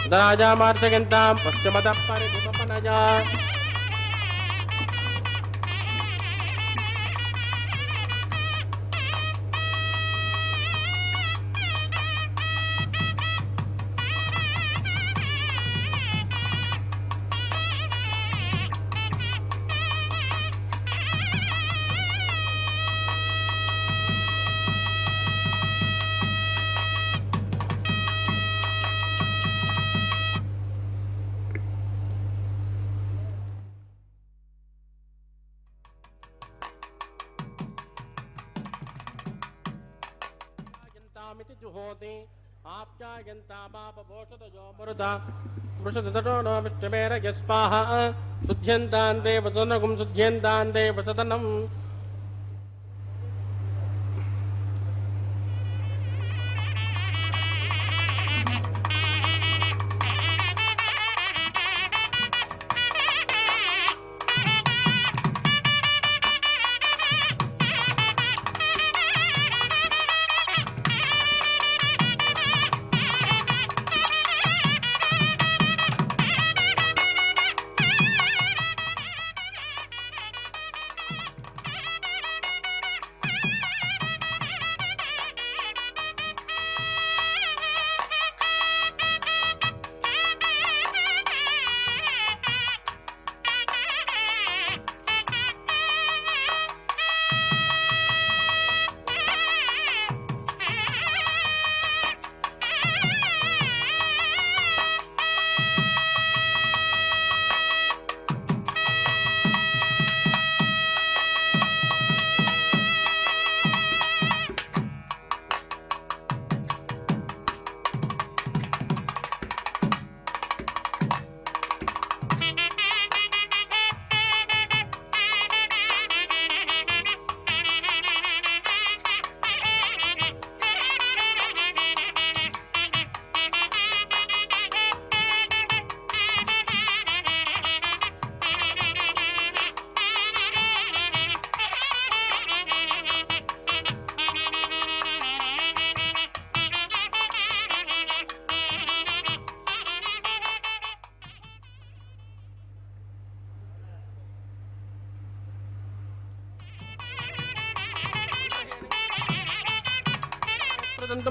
ಉದರಾಜಾಮಾರ್ಚಯಂತಾಂ ಪಶ್ಚಿಮತಃ ಪರಿಧಿಮಪನಜಾ मिति जुहोति आप्यायन्तामापवोषतयो मरुता वृषतटो न विष्टमेर यस्पाः शुद्ध्यन्तान्ते वसनगुं शुद्ध्यन्तान्ते वसतनम्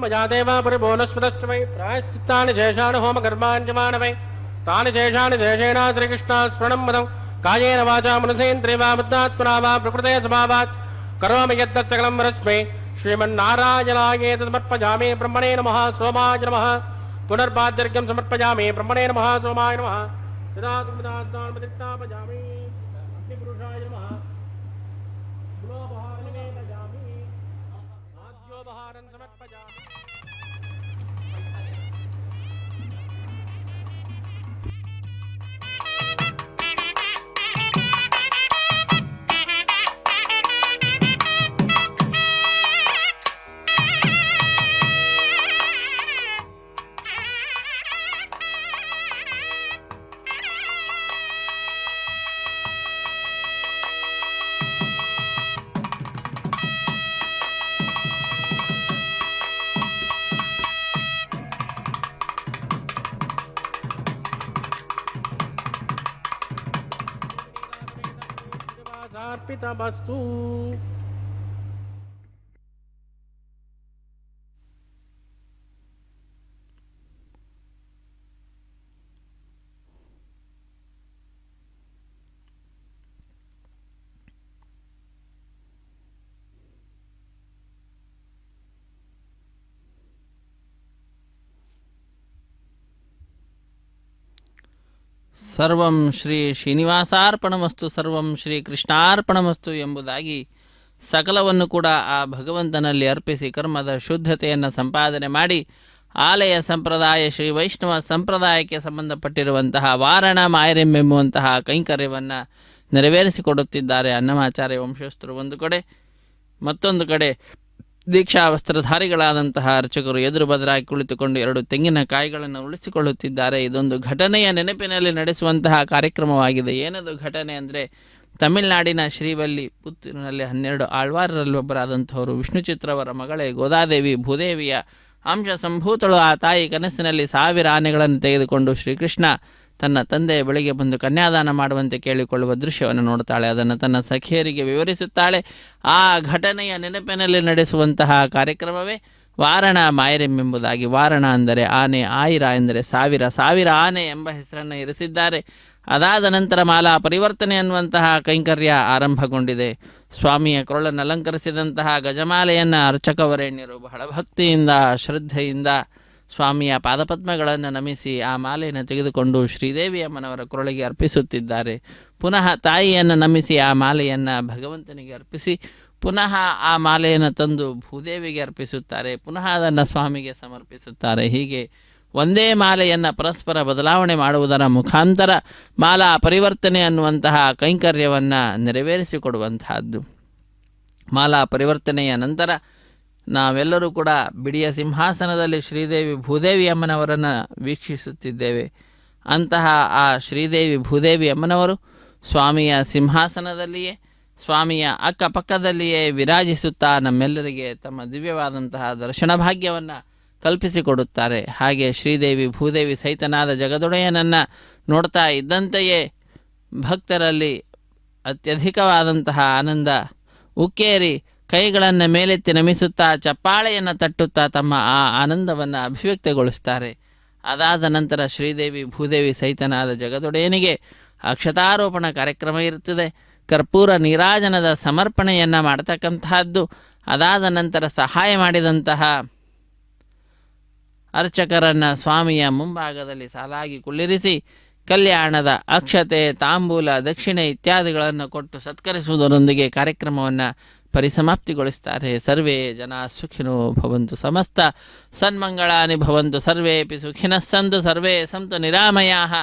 मया देवा परिबोलस्वदश्च वै प्रायश्चित्तानि शेषाणि होमकर्माण्यमाण वै तानि शेषाणि शेषेण श्रीकृष्णा स्मरणं मदं कायेन वाचा मनसेन्द्रिय वा बुद्धात्मना वा प्रकृते स्वभावात् करोमि यत्तत् सकलं परस्मै श्रीमन्नारायणायेति समर्पयामि ब्रह्मणे नमः सोमाय नमः पुनर्पाद्यर्घ्यं समर्पयामि ब्रह्मणे नमः सोमाय नमः यदात्मदात्तान् प्रतिष्ठापयामि अग्निपुरुषाय नमः गुणोपहारं निवेदयामि आद्योपहारं समर्पयामि अर्पितमस्तु। ಸರ್ವಂ ಶ್ರೀ ಶ್ರೀನಿವಾಸಾರ್ಪಣಮಸ್ತು ಸರ್ವಂ ಶ್ರೀ ಕೃಷ್ಣಾರ್ಪಣಮಸ್ತು ಎಂಬುದಾಗಿ ಸಕಲವನ್ನು ಕೂಡ ಆ ಭಗವಂತನಲ್ಲಿ ಅರ್ಪಿಸಿ ಕರ್ಮದ ಶುದ್ಧತೆಯನ್ನು ಸಂಪಾದನೆ ಮಾಡಿ ಆಲಯ ಸಂಪ್ರದಾಯ ಶ್ರೀ ವೈಷ್ಣವ ಸಂಪ್ರದಾಯಕ್ಕೆ ಸಂಬಂಧಪಟ್ಟಿರುವಂತಹ ವಾರಣ ಮಾಯರೆಂಬೆಂಬುವಂತಹ ಕೈಂಕರ್ಯವನ್ನು ನೆರವೇರಿಸಿಕೊಡುತ್ತಿದ್ದಾರೆ ಅನ್ನಮಾಚಾರ್ಯ ವಂಶಸ್ಥರು ಒಂದು ಕಡೆ. ಮತ್ತೊಂದು ಕಡೆ ದೀಕ್ಷಾ ವಸ್ತ್ರಧಾರಿಗಳಾದಂತಹ ಅರ್ಚಕರು ಎದುರು ಬದರಾಗಿ ಕುಳಿತುಕೊಂಡು 2 ತೆಂಗಿನಕಾಯಿಗಳನ್ನು ಉಳಿಸಿಕೊಳ್ಳುತ್ತಿದ್ದಾರೆ. ಇದೊಂದು ಘಟನೆಯ ನೆನಪಿನಲ್ಲಿ ನಡೆಸುವಂತಹ ಕಾರ್ಯಕ್ರಮವಾಗಿದೆ. ಏನದು ಘಟನೆ ಅಂದರೆ, ತಮಿಳುನಾಡಿನ ಶ್ರೀವಲ್ಲಿ ಪುತ್ತೂರಿನಲ್ಲಿ 12 ಆಳ್ವಾರರಲ್ಲಿ ಒಬ್ಬರಾದಂಥವರು ವಿಷ್ಣು ಚಿತ್ರವರ ಮಗಳೇ ಗೋದಾದೇವಿ ಭೂದೇವಿಯ ಅಂಶ ಸಂಭೂತಳು. ಆ ತಾಯಿ ಕನಸಿನಲ್ಲಿ 1000 ಆನೆಗಳನ್ನು ತೆಗೆದುಕೊಂಡು ಶ್ರೀಕೃಷ್ಣ ತನ್ನ ತಂದೆಯ ಬಳಿಗೆ ಬಂದು ಕನ್ಯಾದಾನ ಮಾಡುವಂತೆ ಕೇಳಿಕೊಳ್ಳುವ ದೃಶ್ಯವನ್ನು ನೋಡ್ತಾಳೆ. ಅದನ್ನು ತನ್ನ ಸಖಿಯರಿಗೆ ವಿವರಿಸುತ್ತಾಳೆ. ಆ ಘಟನೆಯ ನೆನಪಿನಲ್ಲಿ ನಡೆಸುವಂತಹ ಕಾರ್ಯಕ್ರಮವೇ ವಾರಣ ಮಾಯರೆಂಬೆಂಬುದಾಗಿ. ವಾರಣ ಅಂದರೆ ಆನೆ, ಆಯಿರ ಎಂದರೆ 1000 ಆನೆ ಎಂಬ ಹೆಸರನ್ನು ಇರಿಸಿದ್ದಾರೆ. ಅದಾದ ನಂತರ ಮಾಲಾ ಪರಿವರ್ತನೆ ಅನ್ನುವಂತಹ ಕೈಂಕರ್ಯ ಆರಂಭಗೊಂಡಿದೆ. ಸ್ವಾಮಿಯ ಕೊರಳನ್ನು ಅಲಂಕರಿಸಿದಂತಹ ಗಜಮಾಲೆಯನ್ನು ಅರ್ಚಕವರೇಣ್ಯರು ಬಹಳ ಭಕ್ತಿಯಿಂದ ಶ್ರದ್ಧೆಯಿಂದ ಸ್ವಾಮಿಯ ಪಾದಪದ್ಮಗಳನ್ನು ನಮಿಸಿ ಆ ಮಾಲೆಯನ್ನು ತೆಗೆದುಕೊಂಡು ಶ್ರೀದೇವಿ ಅಮ್ಮನವರ ಕೊರಳಿಗೆ ಅರ್ಪಿಸುತ್ತಿದ್ದಾರೆ. ಪುನಃ ತಾಯಿಯನ್ನು ನಮಿಸಿ ಆ ಮಾಲೆಯನ್ನು ಭಗವಂತನಿಗೆ ಅರ್ಪಿಸಿ ಪುನಃ ಆ ಮಾಲೆಯನ್ನು ತಂದು ಭೂದೇವಿಗೆ ಅರ್ಪಿಸುತ್ತಾರೆ. ಪುನಃ ಅದನ್ನು ಸ್ವಾಮಿಗೆ ಸಮರ್ಪಿಸುತ್ತಾರೆ. ಹೀಗೆ ಒಂದೇ ಮಾಲೆಯನ್ನು ಪರಸ್ಪರ ಬದಲಾವಣೆ ಮಾಡುವುದರ ಮುಖಾಂತರ ಮಾಲಾ ಪರಿವರ್ತನೆ ಅನ್ನುವಂತಹ ಕೈಂಕರ್ಯವನ್ನು ನೆರವೇರಿಸಿಕೊಡುವಂತಹದ್ದು. ಮಾಲಾ ಪರಿವರ್ತನೆಯ ನಂತರ ನಾವೆಲ್ಲರೂ ಕೂಡ ಬಿಡಿಯ ಸಿಂಹಾಸನದಲ್ಲಿ ಶ್ರೀದೇವಿ ಭೂದೇವಿ ಅಮ್ಮನವರನ್ನು ವೀಕ್ಷಿಸುತ್ತಿದ್ದೇವೆ. ಅಂತಹ ಆ ಶ್ರೀದೇವಿ ಭೂದೇವಿ ಅಮ್ಮನವರು ಸ್ವಾಮಿಯ ಸಿಂಹಾಸನದಲ್ಲಿಯೇ ಸ್ವಾಮಿಯ ಅಕ್ಕಪಕ್ಕದಲ್ಲಿಯೇ ವಿರಾಜಿಸುತ್ತಾ ನಮ್ಮೆಲ್ಲರಿಗೆ ತಮ್ಮ ದಿವ್ಯವಾದಂತಹ ದರ್ಶನ ಭಾಗ್ಯವನ್ನು ಕಲ್ಪಿಸಿಕೊಡುತ್ತಾರೆ. ಹಾಗೆ ಶ್ರೀದೇವಿ ಭೂದೇವಿ ಸಹಿತನಾದ ಜಗದೊಡೆಯನನ್ನು ನೋಡ್ತಾ ಇದ್ದಂತೆಯೇ ಭಕ್ತರಲ್ಲಿ ಅತ್ಯಧಿಕವಾದಂತಹ ಆನಂದ ಉಕ್ಕೇರಿ ಕೈಗಳನ್ನು ಮೇಲೆತ್ತಿ ನಮಿಸುತ್ತಾ ಚಪ್ಪಾಳೆಯನ್ನು ತಟ್ಟುತ್ತಾ ತಮ್ಮ ಆ ಆನಂದವನ್ನು ಅಭಿವ್ಯಕ್ತಗೊಳಿಸ್ತಾರೆ. ಅದಾದ ನಂತರ ಶ್ರೀದೇವಿ ಭೂದೇವಿ ಸಹಿತನಾದ ಜಗದೊಡೆಯನಿಗೆ ಅಕ್ಷತಾರೋಪಣ ಕಾರ್ಯಕ್ರಮ ಇರುತ್ತದೆ. ಕರ್ಪೂರ ನೀರಾಜನದ ಸಮರ್ಪಣೆಯನ್ನು ಮಾಡ್ತಕ್ಕಂತಹದ್ದು. ಅದಾದ ನಂತರ ಸಹಾಯ ಮಾಡಿದಂತಹ ಅರ್ಚಕರನ್ನು ಸ್ವಾಮಿಯ ಮುಂಭಾಗದಲ್ಲಿ ಸಾಲಾಗಿ ಕುಳ್ಳಿರಿಸಿ ಕಲ್ಯಾಣದ ಅಕ್ಷತೆ, ತಾಂಬೂಲ, ದಕ್ಷಿಣೆ ಇತ್ಯಾದಿಗಳನ್ನು ಕೊಟ್ಟು ಸತ್ಕರಿಸುವುದರೊಂದಿಗೆ ಕಾರ್ಯಕ್ರಮವನ್ನು ಪರಿಸಮಾಪ್ತಿಗೊಳಿಸ್ತಾರೆ. ಸರ್ವೇ ಜನ ಸುಖಿನೋ ಭವಂತು, ಸಮಸ್ತ ಸನ್ಮಂಗಳಾನಿ ಭವಂತು, ಸರ್ವೇಪಿ ಸುಖಿನಃ ಸಂತು, ಸರ್ವೇ ಸಂತು ನಿರಾಮಯಾಃ,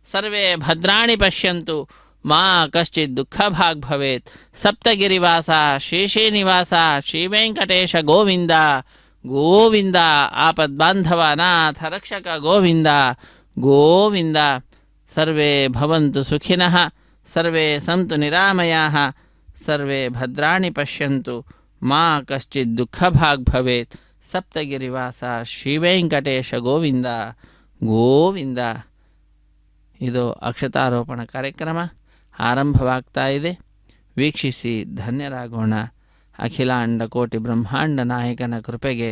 ಸರ್ವೇ ಭದ್ರಾಣಿ ಪಶ್ಯಂತು, ಮಾ ಕಶ್ಚಿತ್ ದುಃಖಭಾಗ್ ಭವೇತ್. ಸಪ್ತಗಿರಿವಾಸ ಶೇಷೇನಿವಾಸ ಶ್ರೀವೆಂಕಟೇಶ ಗೋವಿಂದ ಗೋವಿಂದ. ಆಪದ್ಬಾಂಧವ ನಾಥ ರಕ್ಷಕ ಗೋವಿಂದ ಗೋವಿಂದ. ಸರ್ವೇ ಭವಂತು ಸುಖಿನಃ, ಸರ್ವೇ ಸಂತು ನಿರಾಮಯಾಃ, ಸರ್ವೇ ಭದ್ರಾಣಿ ಪಶ್ಯಂತು, ಮಾ ಕಶ್ಚಿತ್ ದುಃಖಭಾಗ್ ಭವೇತ್. ಸಪ್ತಗಿರಿವಾಸ ಶ್ರೀವೆಂಕಟೇಶ ಗೋವಿಂದ ಗೋವಿಂದ. ಇದು ಅಕ್ಷತಾರೋಪಣ ಕಾರ್ಯಕ್ರಮ ಆರಂಭವಾಗ್ತಾ ಇದೆ. ವೀಕ್ಷಿಸಿ ಧನ್ಯರಾಗೋಣ. ಅಖಿಲಾಂಡ ಕೋಟಿ ಬ್ರಹ್ಮಾಂಡ ನಾಯಕನ ಕೃಪೆಗೆ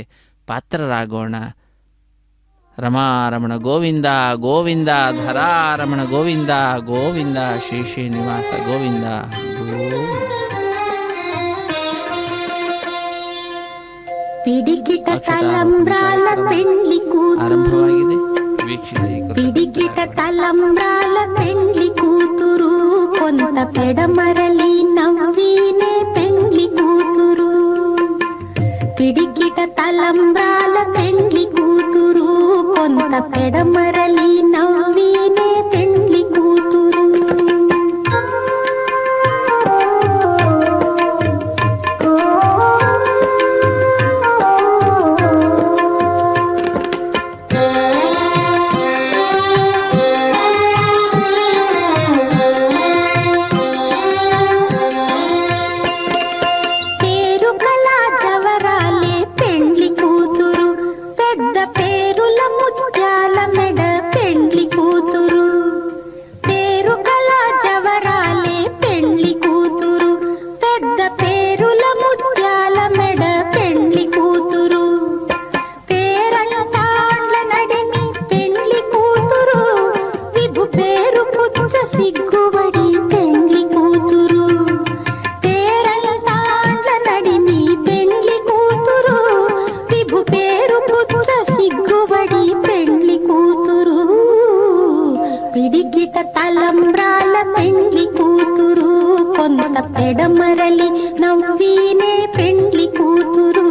ಪಾತ್ರರಾಗೋಣ. ರಮಾರಮಣ ಗೋವಿಂದ ಗೋವಿಂದ, ಧರಾರಮಣ ಗೋವಿಂದ ಗೋವಿಂದ, ಶ್ರೀ ಶ್ರೀನಿವಾಸ ಗೋವಿಂದ ಗೋವಿಂದ. పిడికిట తలంబ్రాల పెండ్లి కూతురు, పిడికిట తలంబ్రాల పెండ్లి కూతురు, కొంత పెడమరలి నవ్వీనే పెండ్లి కూతురు. పిడికిట తలంబ్రాల పెండ్లి కూతురు, కొంత పెడమరలి నవ్వీనే పెండ్లి కూతురు. తలంబ్రాల పెండ్లి కూతురు, కొంత పెడమరలి నవ్వీనే పెండ్లి కూతురు.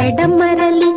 పెడమరలి